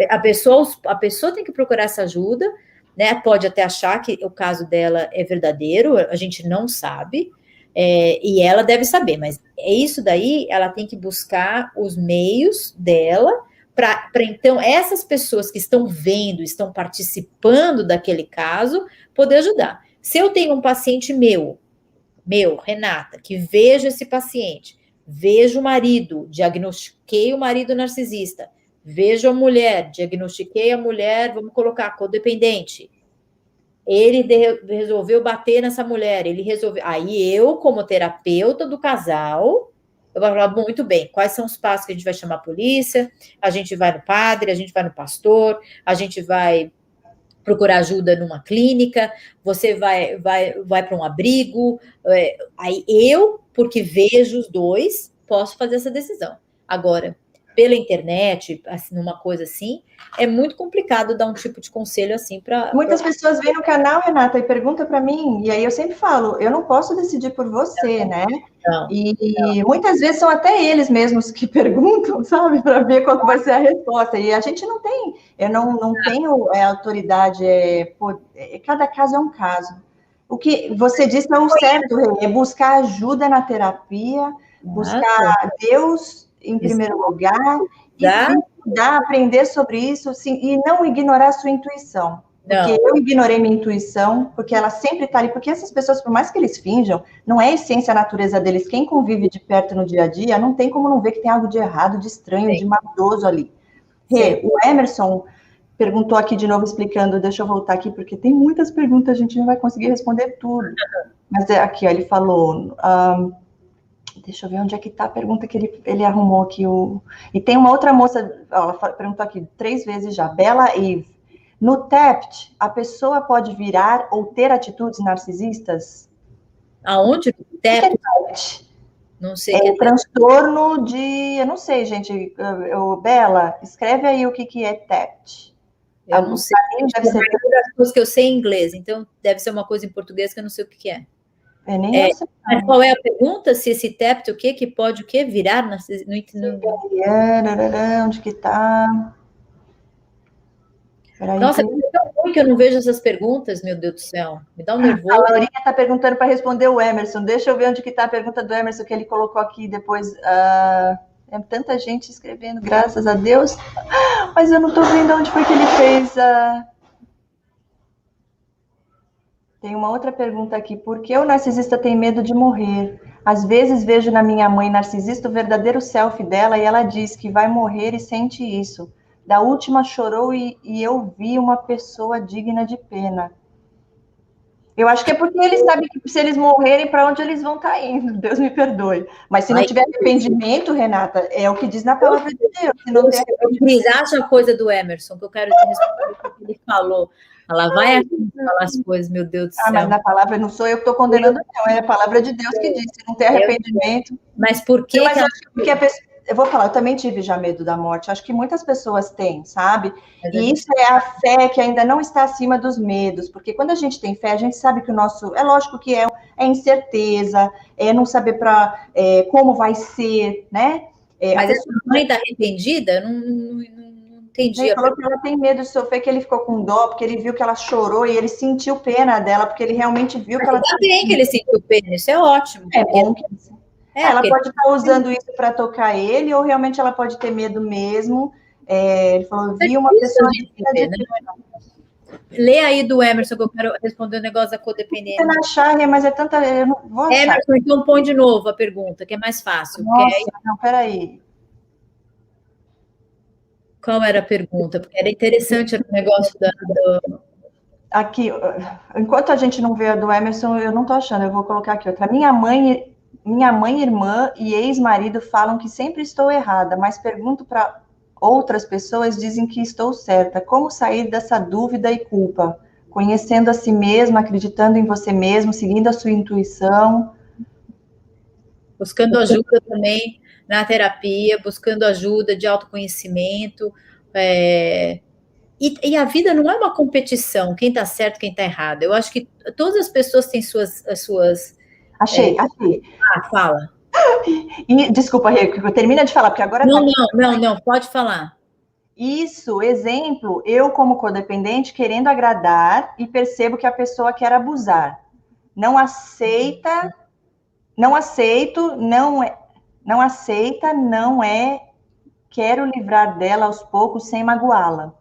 a pessoa tem que procurar essa ajuda, né? Pode até achar que o caso dela é verdadeiro, a gente não sabe, e ela deve saber, mas isso daí, ela tem que buscar os meios dela para então essas pessoas que estão vendo, estão participando daquele caso, poder ajudar. Se eu tenho um paciente meu, Renata, que vejo esse paciente, vejo o marido, diagnostiquei o marido narcisista, vejo a mulher, diagnostiquei a mulher, vamos colocar, codependente. Ele resolveu bater nessa mulher, Aí eu, como terapeuta do casal, eu vou falar, muito bem, quais são os passos que a gente vai chamar a polícia, a gente vai no padre, a gente vai no pastor, a gente vai procurar ajuda numa clínica, você vai para um abrigo, aí eu, porque vejo os dois, posso fazer essa decisão. Agora, pela internet, assim, numa coisa assim, é muito complicado dar um tipo de conselho assim para... Muitas pessoas vêm no canal, Renata, e perguntam para mim, e aí eu sempre falo, eu não posso decidir por você, né? E muitas vezes são até eles mesmos que perguntam, sabe, para ver qual vai ser a resposta. E a gente não tem, eu não tenho autoridade, cada caso é um caso. O que você disse é o certo, é buscar ajuda na terapia, buscar Deus em primeiro lugar, e estudar, aprender sobre isso, sim, e não ignorar a sua intuição. Porque eu ignorei minha intuição, porque ela sempre está ali, porque essas pessoas, por mais que eles finjam, não é a essência, a natureza deles. Quem convive de perto no dia a dia, não tem como não ver que tem algo de errado, de estranho, de maldoso ali. O Emerson perguntou aqui de novo, explicando, deixa eu voltar aqui, porque tem muitas perguntas, a gente não vai conseguir responder tudo. Mas aqui, ó, ele falou... deixa eu ver onde é que está a pergunta que ele arrumou aqui. E tem uma outra moça, ela perguntou aqui 3 vezes já, Bela Eve. No TAPT, a pessoa pode virar ou ter atitudes narcisistas? Aonde? O que é TAPT? Não sei. É transtorno de... Eu não sei, gente. Bela, escreve aí o que é TAPT. Eu não sei. Deve ser das coisas que eu sei em inglês, então deve ser uma coisa em português que eu não sei o que é. Nem eu sei. Mas qual é a pergunta? Se esse TAPT, o que pode o quê? Virar? Onde que tá? Peraí, nossa, é tão ruim que eu não vejo essas perguntas, meu Deus do céu. Me dá um nervoso. A Laurinha está perguntando para responder o Emerson. Deixa eu ver onde que está a pergunta do Emerson que ele colocou aqui depois. É tanta gente escrevendo, graças a Deus. Mas eu não estou vendo onde foi que ele fez. Tem uma outra pergunta aqui. Por que o narcisista tem medo de morrer? Às vezes vejo na minha mãe narcisista o verdadeiro selfie dela e ela diz que vai morrer e sente isso. Da última chorou e eu vi uma pessoa digna de pena. Eu acho que é porque eles sabem que se eles morrerem, para onde eles vão estar indo. Deus me perdoe. Mas se não tiver arrependimento, Renata, é o que diz na palavra de Deus. Se não tem Cris, acha a coisa do Emerson, que eu quero te responder o que ele falou. Ela vai falar as coisas, meu Deus do céu. Mas na palavra não sou eu que estou condenando, não. É a palavra de Deus que diz. Se não tem arrependimento. Mas por que? Mas acho que porque a pessoa... Eu vou falar, eu também tive já medo da morte. Acho que muitas pessoas têm, sabe? E isso é a fé que ainda não está acima dos medos. Porque quando a gente tem fé, a gente sabe que o nosso... É lógico que é incerteza, é não saber como vai ser, né? Mas essa mãe está arrependida? Não entendi. Ele falou que ela tem medo de sofrer, que ele ficou com dó, porque ele viu que ela chorou e ele sentiu pena dela, porque ele realmente viu que ela... Ainda bem que ele sentiu pena, isso é ótimo. É bom que... ela pode estar usando isso para tocar ele, ou realmente ela pode ter medo mesmo. Ele falou, vi uma pessoa... Lê aí do Emerson, que eu quero responder o negócio da codependência. Eu não achar, mas é tanta... Eu não vou achar. Emerson, então põe de novo a pergunta, que é mais fácil. Nossa, não, peraí. Qual era a pergunta? Porque era interessante o negócio Aqui, enquanto a gente não vê a do Emerson, eu não estou achando, eu vou colocar aqui outra. Minha mãe, irmã e ex-marido falam que sempre estou errada, mas pergunto para outras pessoas, dizem que estou certa. Como sair dessa dúvida e culpa? Conhecendo a si mesma, acreditando em você mesmo, seguindo a sua intuição. Buscando ajuda também na terapia, buscando ajuda de autoconhecimento. E a vida não é uma competição, quem está certo, quem está errado. Eu acho que todas as pessoas têm suas... Achei. Fala. Desculpa, Rê, termina de falar, porque agora... Não, pode falar. Isso, exemplo, eu como codependente querendo agradar e percebo que a pessoa quer abusar. Não aceita, quero livrar dela aos poucos sem magoá-la.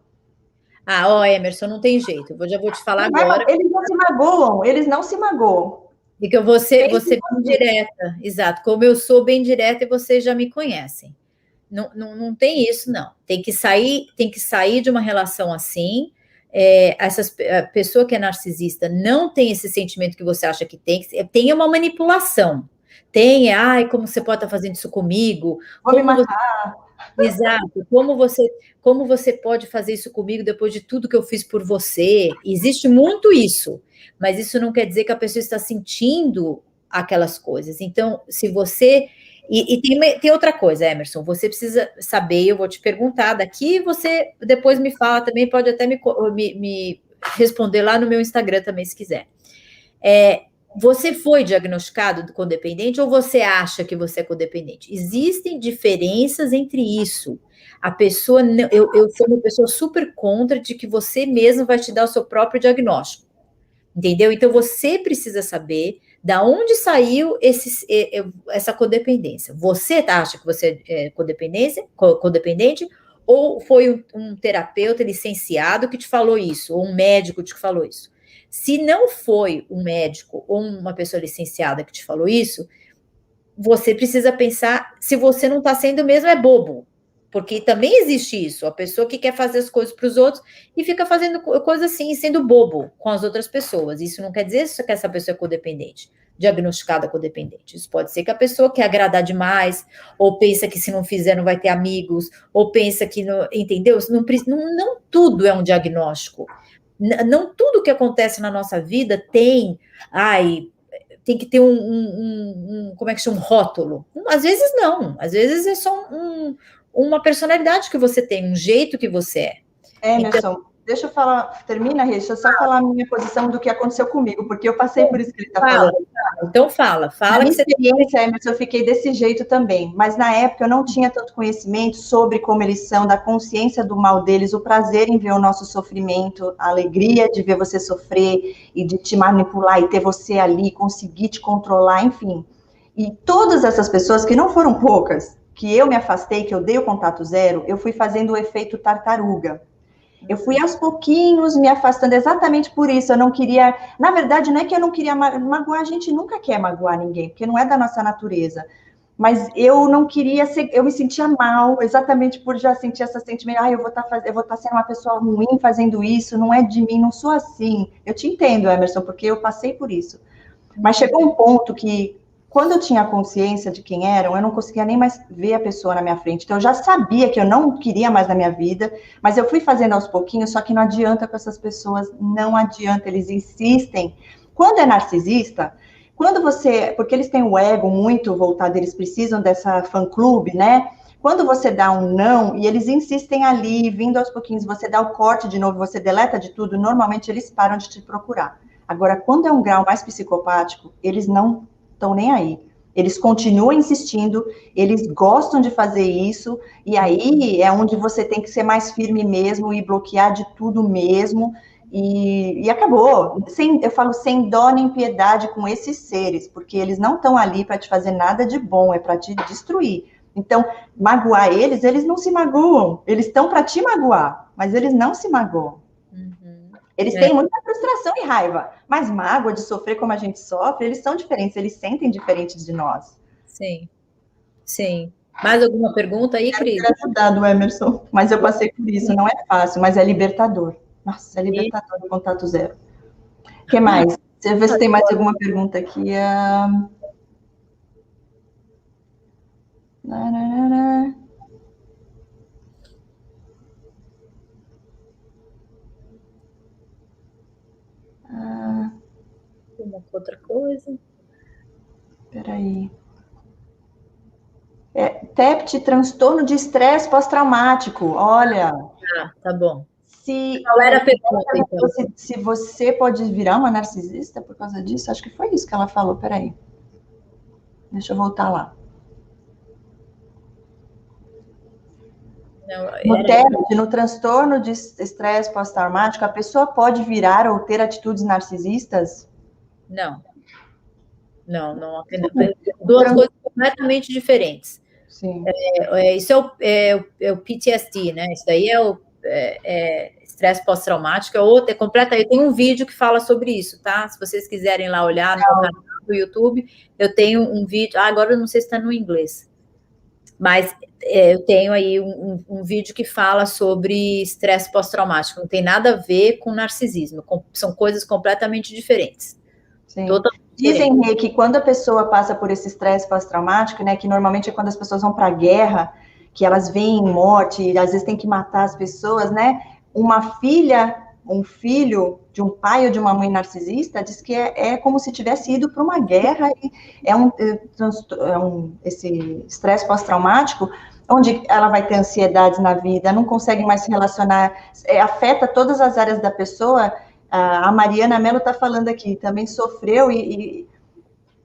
Emerson, não tem jeito, já vou te falar agora. Eles não se magoam. E que você bem direta, exato, como eu sou bem direta e vocês já me conhecem. Não tem isso, não. Tem que sair de uma relação assim. A pessoa que é narcisista não tem esse sentimento que você acha que tem uma manipulação. Como você pode estar fazendo isso comigo? Vou me matar. Exato. Como você pode fazer isso comigo depois de tudo que eu fiz por você? Existe muito isso, mas isso não quer dizer que a pessoa está sentindo aquelas coisas. Então, se você... E tem outra coisa, Emerson, você precisa saber, eu vou te perguntar daqui, você depois me fala também, pode até me responder lá no meu Instagram também, se quiser. Você foi diagnosticado codependente ou você acha que você é codependente? Existem diferenças entre isso. A pessoa, eu sou uma pessoa super contra de que você mesmo vai te dar o seu próprio diagnóstico, entendeu? Então, você precisa saber da onde saiu essa codependência. Você acha que você é codependente ou foi um terapeuta licenciado que te falou isso, ou um médico que te falou isso? Se não foi um médico ou uma pessoa licenciada que te falou isso, você precisa pensar se você não está sendo mesmo bobo. Porque também existe isso, a pessoa que quer fazer as coisas para os outros e fica fazendo coisas assim, sendo bobo com as outras pessoas. Isso não quer dizer que essa pessoa é codependente. diagnosticada codependente. Isso pode ser que a pessoa quer agradar demais, ou pensa que se não fizer não vai ter amigos, ou pensa que, não, entendeu? Não tudo é um diagnóstico. Não tudo que acontece na nossa vida tem que ter como é que chama, um rótulo. Às vezes não, às vezes é só uma personalidade que você tem, um jeito que você é. Emerson, então, deixa eu falar, termina, Rê, deixa eu só falar a minha posição do que aconteceu comigo, porque eu passei por isso que ele está falando. Então fala. Na minha experiência, Emerson, eu fiquei desse jeito também, mas na época eu não tinha tanto conhecimento sobre como eles são, da consciência do mal deles, o prazer em ver o nosso sofrimento, a alegria de ver você sofrer e de te manipular e ter você ali, conseguir te controlar, enfim. E todas essas pessoas, que não foram poucas, que eu me afastei, que eu dei o contato zero, eu fui fazendo o efeito tartaruga. Eu fui aos pouquinhos me afastando exatamente por isso. Eu não queria, na verdade, não é que eu não queria magoar, a gente nunca quer magoar ninguém, porque não é da nossa natureza. Mas eu não queria ser, eu me sentia mal, exatamente por já sentir esse sentimento, eu vou estar sendo uma pessoa ruim fazendo isso, não é de mim, não sou assim. Eu te entendo, Emerson, porque eu passei por isso. Mas chegou um ponto que, quando eu tinha consciência de quem eram, eu não conseguia nem mais ver a pessoa na minha frente. Então, eu já sabia que eu não queria mais na minha vida, mas eu fui fazendo aos pouquinhos, só que não adianta com essas pessoas, não adianta, eles insistem. Quando é narcisista, porque eles têm o ego muito voltado, eles precisam dessa fã-clube, né? Quando você dá um não, e eles insistem ali, vindo aos pouquinhos, você dá o corte de novo, você deleta de tudo, normalmente eles param de te procurar. Agora, quando é um grau mais psicopático, eles não estão nem aí. Eles continuam insistindo, eles gostam de fazer isso, e aí é onde você tem que ser mais firme mesmo e bloquear de tudo mesmo, e acabou. Eu falo sem dó nem piedade com esses seres, porque eles não estão ali para te fazer nada de bom, é para te destruir. Então, magoar eles não se magoam, eles estão para te magoar, mas eles não se magoam. Eles têm muita frustração e raiva, mas mágoa de sofrer como a gente sofre, eles são diferentes, eles sentem diferentes de nós. Sim, sim. Mais alguma pergunta aí, Cris? Eu quero ajudar, Emerson, mas eu passei por isso, não é fácil, mas é libertador. Nossa, é libertador do contato zero. O que mais? Deixa eu ver se tem mais alguma pergunta aqui. Uma outra coisa. Peraí. TEPT, transtorno de estresse pós-traumático. Olha. Tá bom. Qual era a pergunta, então? Se você pode virar uma narcisista por causa disso? Acho que foi isso que ela falou. Peraí. Deixa eu voltar lá. No TEPT, no transtorno de estresse pós-traumático, a pessoa pode virar ou ter atitudes narcisistas? Não. Duas coisas completamente diferentes. Sim. Isso é o PTSD, né? Isso daí é o estresse pós-traumático, é completa. Eu tenho um vídeo que fala sobre isso, tá? Se vocês quiserem lá olhar no canal do YouTube, eu tenho um vídeo. Agora eu não sei se está no inglês, mas eu tenho aí um vídeo que fala sobre estresse pós-traumático. Não tem nada a ver com narcisismo, são coisas completamente diferentes. Sim. Dizem, Rê, que quando a pessoa passa por esse estresse pós-traumático, né, que normalmente é quando as pessoas vão para a guerra, que elas veem morte, e às vezes tem que matar as pessoas, né? Uma filha, um filho de um pai ou de uma mãe narcisista diz que é como se tivesse ido para uma guerra, e esse estresse pós-traumático, onde ela vai ter ansiedades na vida, não consegue mais se relacionar, afeta todas as áreas da pessoa. A Mariana Mello está falando aqui, também sofreu e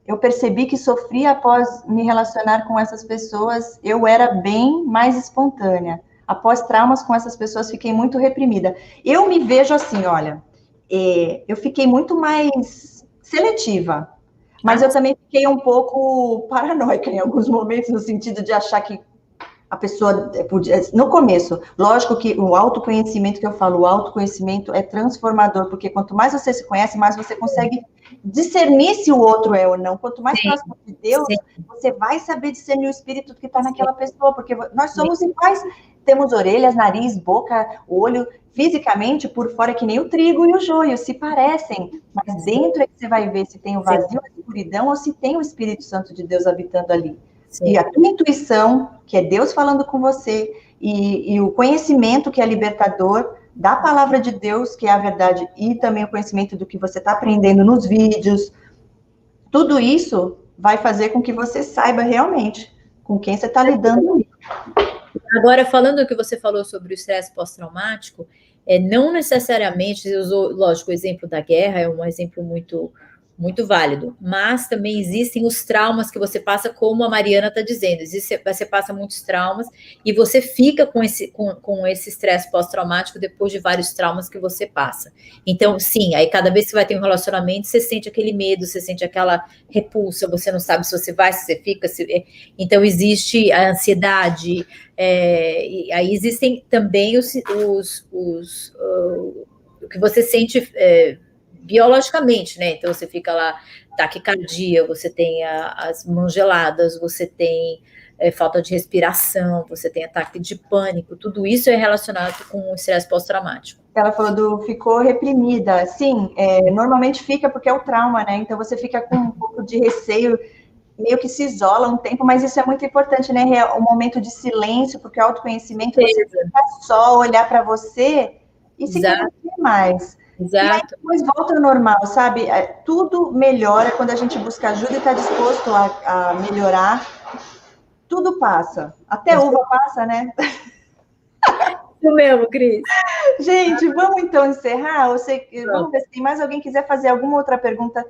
eu percebi que sofri após me relacionar com essas pessoas, eu era bem mais espontânea. Após traumas com essas pessoas, fiquei muito reprimida. Eu me vejo assim, olha, eu fiquei muito mais seletiva, mas eu também fiquei um pouco paranoica em alguns momentos, no sentido de achar que a pessoa podia, no começo, lógico que o autoconhecimento que eu falo, o autoconhecimento é transformador, porque quanto mais você se conhece, mais você consegue discernir se o outro é ou não. Quanto mais próximo de Deus, você vai saber discernir o espírito que está naquela pessoa, porque nós somos iguais, temos orelhas, nariz, boca, olho, fisicamente, por fora, que nem o trigo e o joio, se parecem, mas dentro é que você vai ver se tem o vazio, a escuridão, ou se tem o Espírito Santo de Deus habitando ali. Sim. E a tua intuição, que é Deus falando com você, e o conhecimento, que é libertador, da palavra de Deus, que é a verdade, e também o conhecimento do que você está aprendendo nos vídeos, tudo isso vai fazer com que você saiba realmente com quem você está lidando. Agora, falando do que você falou sobre o estresse pós-traumático, não necessariamente, você usou, lógico, o exemplo da guerra é um exemplo muito válido, mas também existem os traumas que você passa, como a Mariana está dizendo, você passa muitos traumas e você fica com esse estresse pós-traumático depois de vários traumas que você passa. Então, sim, aí cada vez que você vai ter um relacionamento, você sente aquele medo, você sente aquela repulsa, você não sabe se você vai, se você fica, então existe a ansiedade, e aí existem também o que você sente biologicamente, né? Então você fica lá, taquicardia, você tem as mãos geladas, você tem falta de respiração, você tem ataque de pânico, tudo isso é relacionado com o estresse pós-traumático. Ela falou ficou reprimida. Sim, normalmente fica porque é o trauma, né? Então você fica com um pouco de receio, meio que se isola um tempo, mas isso é muito importante, né? O momento de silêncio, porque o autoconhecimento, você fica só olhar para você e se conhecer mais. Exato. E aí depois volta ao normal, sabe? Tudo melhora quando a gente busca ajuda e está disposto a melhorar. Tudo passa. Até uva passa, né? Isso mesmo, Cris. Gente, vamos então encerrar? Vamos ver se tem mais alguém quiser fazer alguma outra pergunta.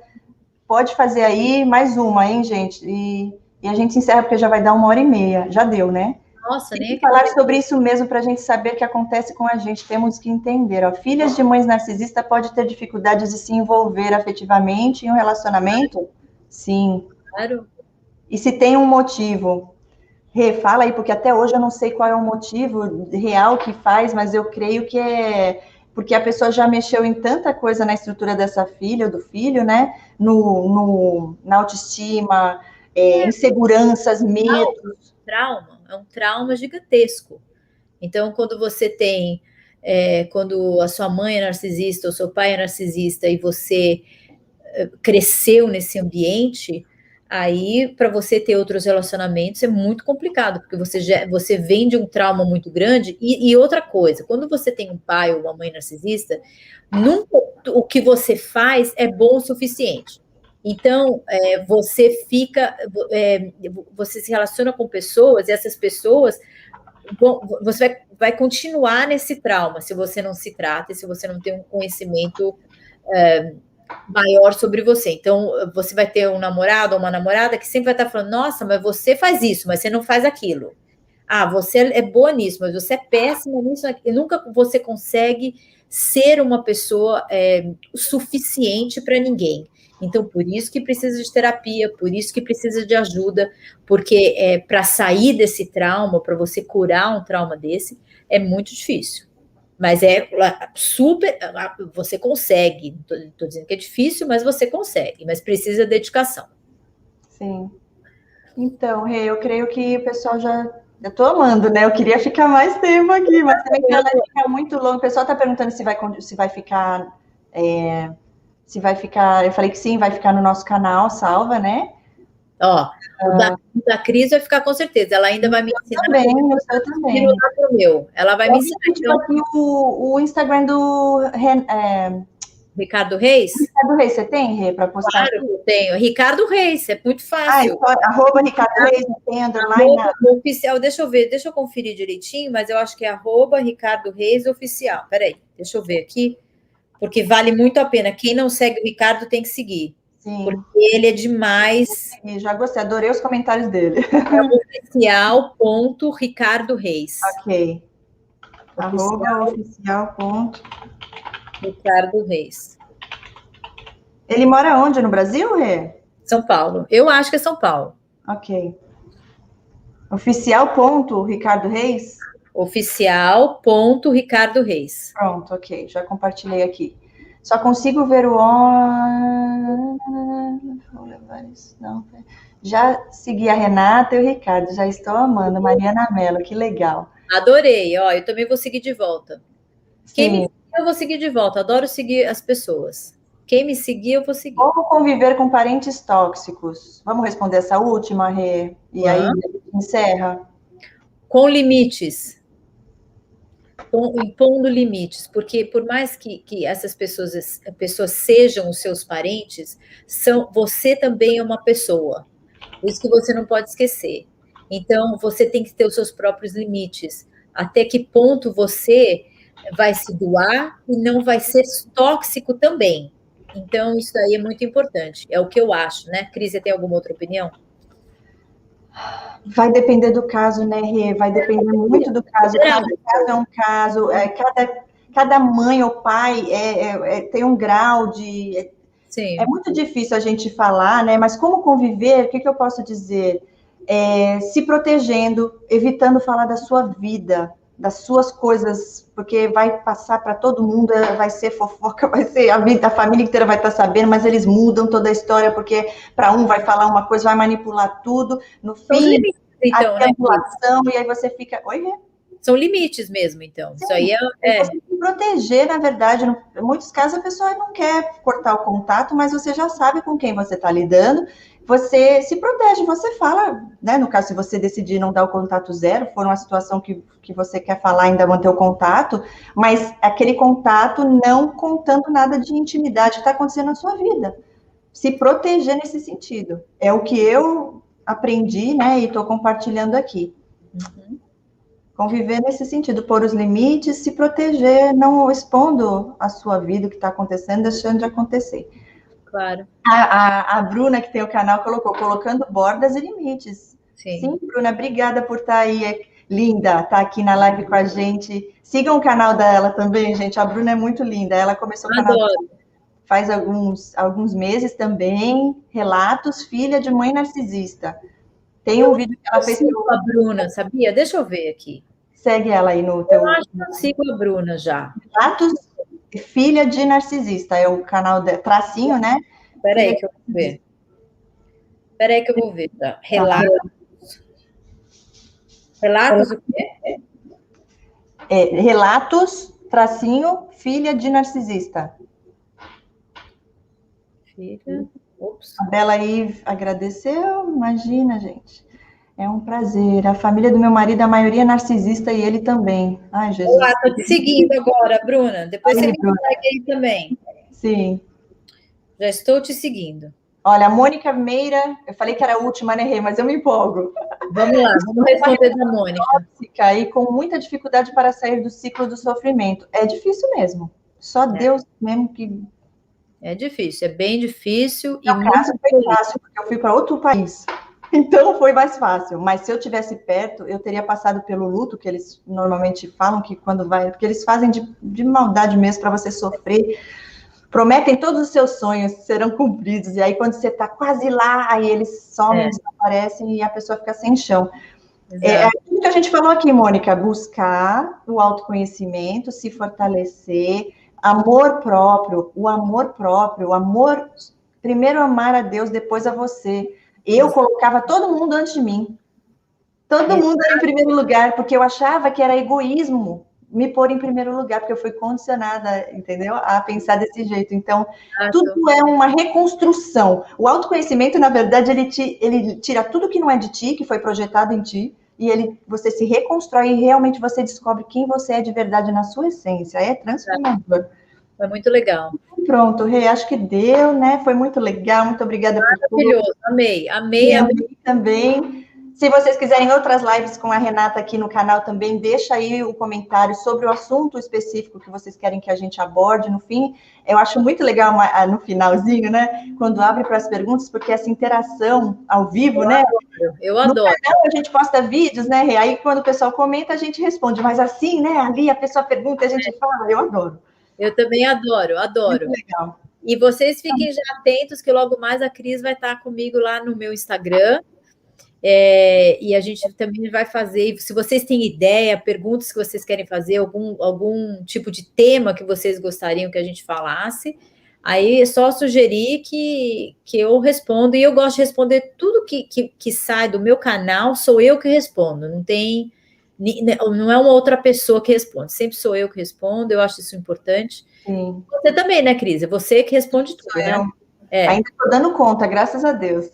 Pode fazer aí, mais uma, hein, gente? E a gente encerra, porque já vai dar 1h30. Já deu, né? Nossa, nem falar sobre isso mesmo para a gente saber o que acontece com a gente. Temos que entender. Ó, filhas de mães narcisistas podem ter dificuldades de se envolver afetivamente em um relacionamento? Sim. Claro. E se tem um motivo? Fala aí, porque até hoje eu não sei qual é o motivo real que faz, mas eu creio que é porque a pessoa já mexeu em tanta coisa na estrutura dessa filha ou do filho, né? Na autoestima, inseguranças, medos. Trauma. É um trauma gigantesco. Então, quando você tem, quando a sua mãe é narcisista ou seu pai é narcisista e você cresceu nesse ambiente, aí para você ter outros relacionamentos é muito complicado, porque você vem de um trauma muito grande. E outra coisa, quando você tem um pai ou uma mãe narcisista, nunca o que você faz é bom o suficiente. Então, você se relaciona com pessoas, e essas pessoas, você vai continuar nesse trauma, se você não se trata, e se você não tem um conhecimento maior sobre você. Então, você vai ter um namorado ou uma namorada que sempre vai estar falando, nossa, mas você faz isso, mas você não faz aquilo. Ah, você é boa nisso, mas você é péssima nisso. E nunca você consegue ser uma pessoa suficiente para ninguém. Então, por isso que precisa de terapia, por isso que precisa de ajuda, porque para sair desse trauma, para você curar um trauma desse, é muito difícil. Mas você consegue. Estou dizendo que é difícil, mas você consegue, mas precisa de dedicação. Sim. Então, eu creio que o pessoal eu estou amando, né? Eu queria ficar mais tempo aqui, mas também que ela fica muito longa. O pessoal está perguntando se vai ficar. Eu falei que sim, vai ficar no nosso canal, salva, né? Ó, o da Cris vai ficar com certeza. Ela ainda vai me ensinar. Eu também. Ela vai me ensinar. Então, aqui o Instagram do Ricardo Reis? Ricardo Reis, você tem, Rê, para postar? Claro que eu tenho. Ricardo Reis, é muito fácil. @ Ricardo Reis, não tem underline. Oficial, deixa eu conferir direitinho, mas eu acho que é @ Ricardo Reis Oficial. Peraí, deixa eu ver aqui, porque vale muito a pena. Quem não segue o Ricardo tem que seguir. Sim. Porque ele é demais. Já gostei, adorei os comentários dele. É oficial.ricardoreis. Ok. @oficial.Ricardo Reis. Ele mora onde? No Brasil, Rê? São Paulo. Eu acho que é São Paulo. Ok. Oficial ponto Ricardo Reis? Oficial ponto Ricardo Reis. Pronto, ok, já compartilhei aqui. Só consigo ver o não. Já segui a Renata e o Ricardo, já estou amando. Mariana Mello, que legal. Adorei, ó, eu também vou seguir de volta. Quem me Sim. seguir, eu vou seguir de volta. Adoro seguir as pessoas. Quem me seguir, eu vou seguir. Como conviver com parentes tóxicos? Vamos responder essa última, Rê? E aí encerra. Com limites. Impondo limites, porque por mais que essas pessoas sejam os seus parentes, você também é uma pessoa. Isso que você não pode esquecer. Então, você tem que ter os seus próprios limites. Até que ponto você vai se doar e não vai ser tóxico também. Então, isso aí é muito importante. É o que eu acho, né? Cris, você tem alguma outra opinião? Vai depender do caso, né, Rê? Vai depender muito do caso. Cada caso é um caso. Cada mãe ou pai tem um grau de... Sim. É muito difícil a gente falar, né? Mas como conviver, o que eu posso dizer? Se protegendo, evitando falar da sua vida, das suas coisas, porque vai passar para todo mundo, vai ser fofoca, vai ser a família inteira vai estar sabendo, mas eles mudam toda a história, porque para um vai falar uma coisa, vai manipular tudo, no fim, então, a triangulação, e aí você fica... Oi, Rê? São limites mesmo, então. Sim, isso aí Você tem que proteger, na verdade. Em muitos casos, a pessoa não quer cortar o contato, mas você já sabe com quem você está lidando. Você se protege, você fala, né? No caso, se você decidir não dar o contato zero, for uma situação que você quer falar, ainda manter o contato, mas aquele contato não contando nada de intimidade que está acontecendo na sua vida. Se proteger nesse sentido. É o que eu aprendi, né? E estou compartilhando aqui. Uhum. Conviver nesse sentido, pôr os limites, se proteger, não expondo a sua vida, o que está acontecendo, deixando de acontecer. Claro. A Bruna, que tem o canal, colocando bordas e limites. Sim, Bruna, obrigada por estar aí, linda, estar aqui na live com a gente. Sigam o canal dela também, gente, a Bruna é muito linda, ela começou o canal faz alguns meses também, Relatos, filha de mãe narcisista. Tem um vídeo que ela fez... a Bruna, sabia? Deixa eu ver aqui. Segue ela aí no teu... Eu acho que eu sigo a Bruna já. Relatos, filha de narcisista, é o canal de tracinho, né? Peraí que eu vou ver. Peraí que eu vou ver. Tá? Relatos. Relatos o quê? Relatos, tracinho, filha de narcisista. Filha. Ops. A Bela aí agradeceu, imagina, gente. É um prazer. A família do meu marido, a maioria é narcisista e ele também. Ai, Jesus. Olá, tô te seguindo agora, Bruna. Depois você me segue aí também. Sim. Já estou te seguindo. Olha, a Mônica Meira, eu falei que era a última, né, Rê? Mas eu me empolgo. Vamos lá, vamos responder da Mônica. Tóxica e com muita dificuldade para sair do ciclo do sofrimento. É difícil mesmo. Só Deus mesmo que... É difícil, é bem difícil. No meu caso foi fácil, porque eu fui para outro país. Então foi mais fácil. Mas se eu tivesse perto, eu teria passado pelo luto, que eles normalmente falam que quando vai... Porque eles fazem de maldade mesmo para você sofrer. Prometem todos os seus sonhos serão cumpridos. E aí, quando você está quase lá, aí eles somem, desaparecem e a pessoa fica sem chão. É tudo que a gente falou aqui, Mônica. Buscar o autoconhecimento, se fortalecer... Amor próprio, o amor, primeiro amar a Deus, depois a você. Eu colocava todo mundo antes de mim. Todo mundo era em primeiro lugar, porque eu achava que era egoísmo me pôr em primeiro lugar, porque eu fui condicionada, entendeu? A pensar desse jeito. Então, tudo é uma reconstrução. O autoconhecimento, na verdade, ele tira tudo que não é de ti, que foi projetado em ti, e você se reconstrói e realmente você descobre quem você é de verdade na sua essência. É transformador. Foi muito legal. Pronto, Rê, acho que deu, né? Foi muito legal, muito obrigada por tudo. Maravilhoso, amei também. Se vocês quiserem outras lives com a Renata aqui no canal também, deixa aí o comentário sobre o assunto específico que vocês querem que a gente aborde no fim. Eu acho muito legal no finalzinho, né? Quando abre para as perguntas, porque essa interação ao vivo, né? Eu adoro. No canal a gente posta vídeos, né, Rê? Aí quando o pessoal comenta, a gente responde. Mas assim, né? Ali a pessoa pergunta, a gente fala. Eu adoro. Eu também adoro. Muito legal. E vocês fiquem já atentos que logo mais a Cris vai estar comigo lá no meu Instagram. E a gente também vai fazer, se vocês têm ideia, perguntas que vocês querem fazer, algum tipo de tema que vocês gostariam que a gente falasse, aí é só sugerir que eu respondo, e eu gosto de responder tudo que sai do meu canal, sou eu que respondo, não é uma outra pessoa que responde, sempre sou eu que respondo, eu acho isso importante. Sim. Você também, né, Cris? Você que responde tudo, né? Ainda estou dando conta, graças a Deus.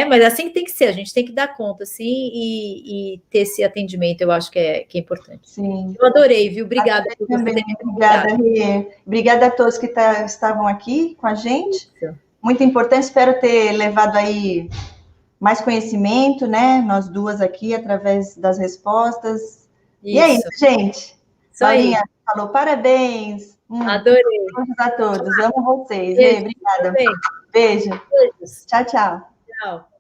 Mas assim que tem que ser, a gente tem que dar conta, assim, e ter esse atendimento, eu acho que é importante. Sim. Eu adorei, viu? Obrigada por você ter me Obrigada, Rê. Obrigada a todos que estavam aqui com a gente. Isso. Muito importante, espero ter levado aí mais conhecimento, né? Nós duas aqui, através das respostas. Isso. E é isso, gente. Laurinha falou parabéns. Adorei. Beijos a todos. Amo vocês. Beijo. Obrigada. Beijo. Beijos. Tchau, tchau. Tchau.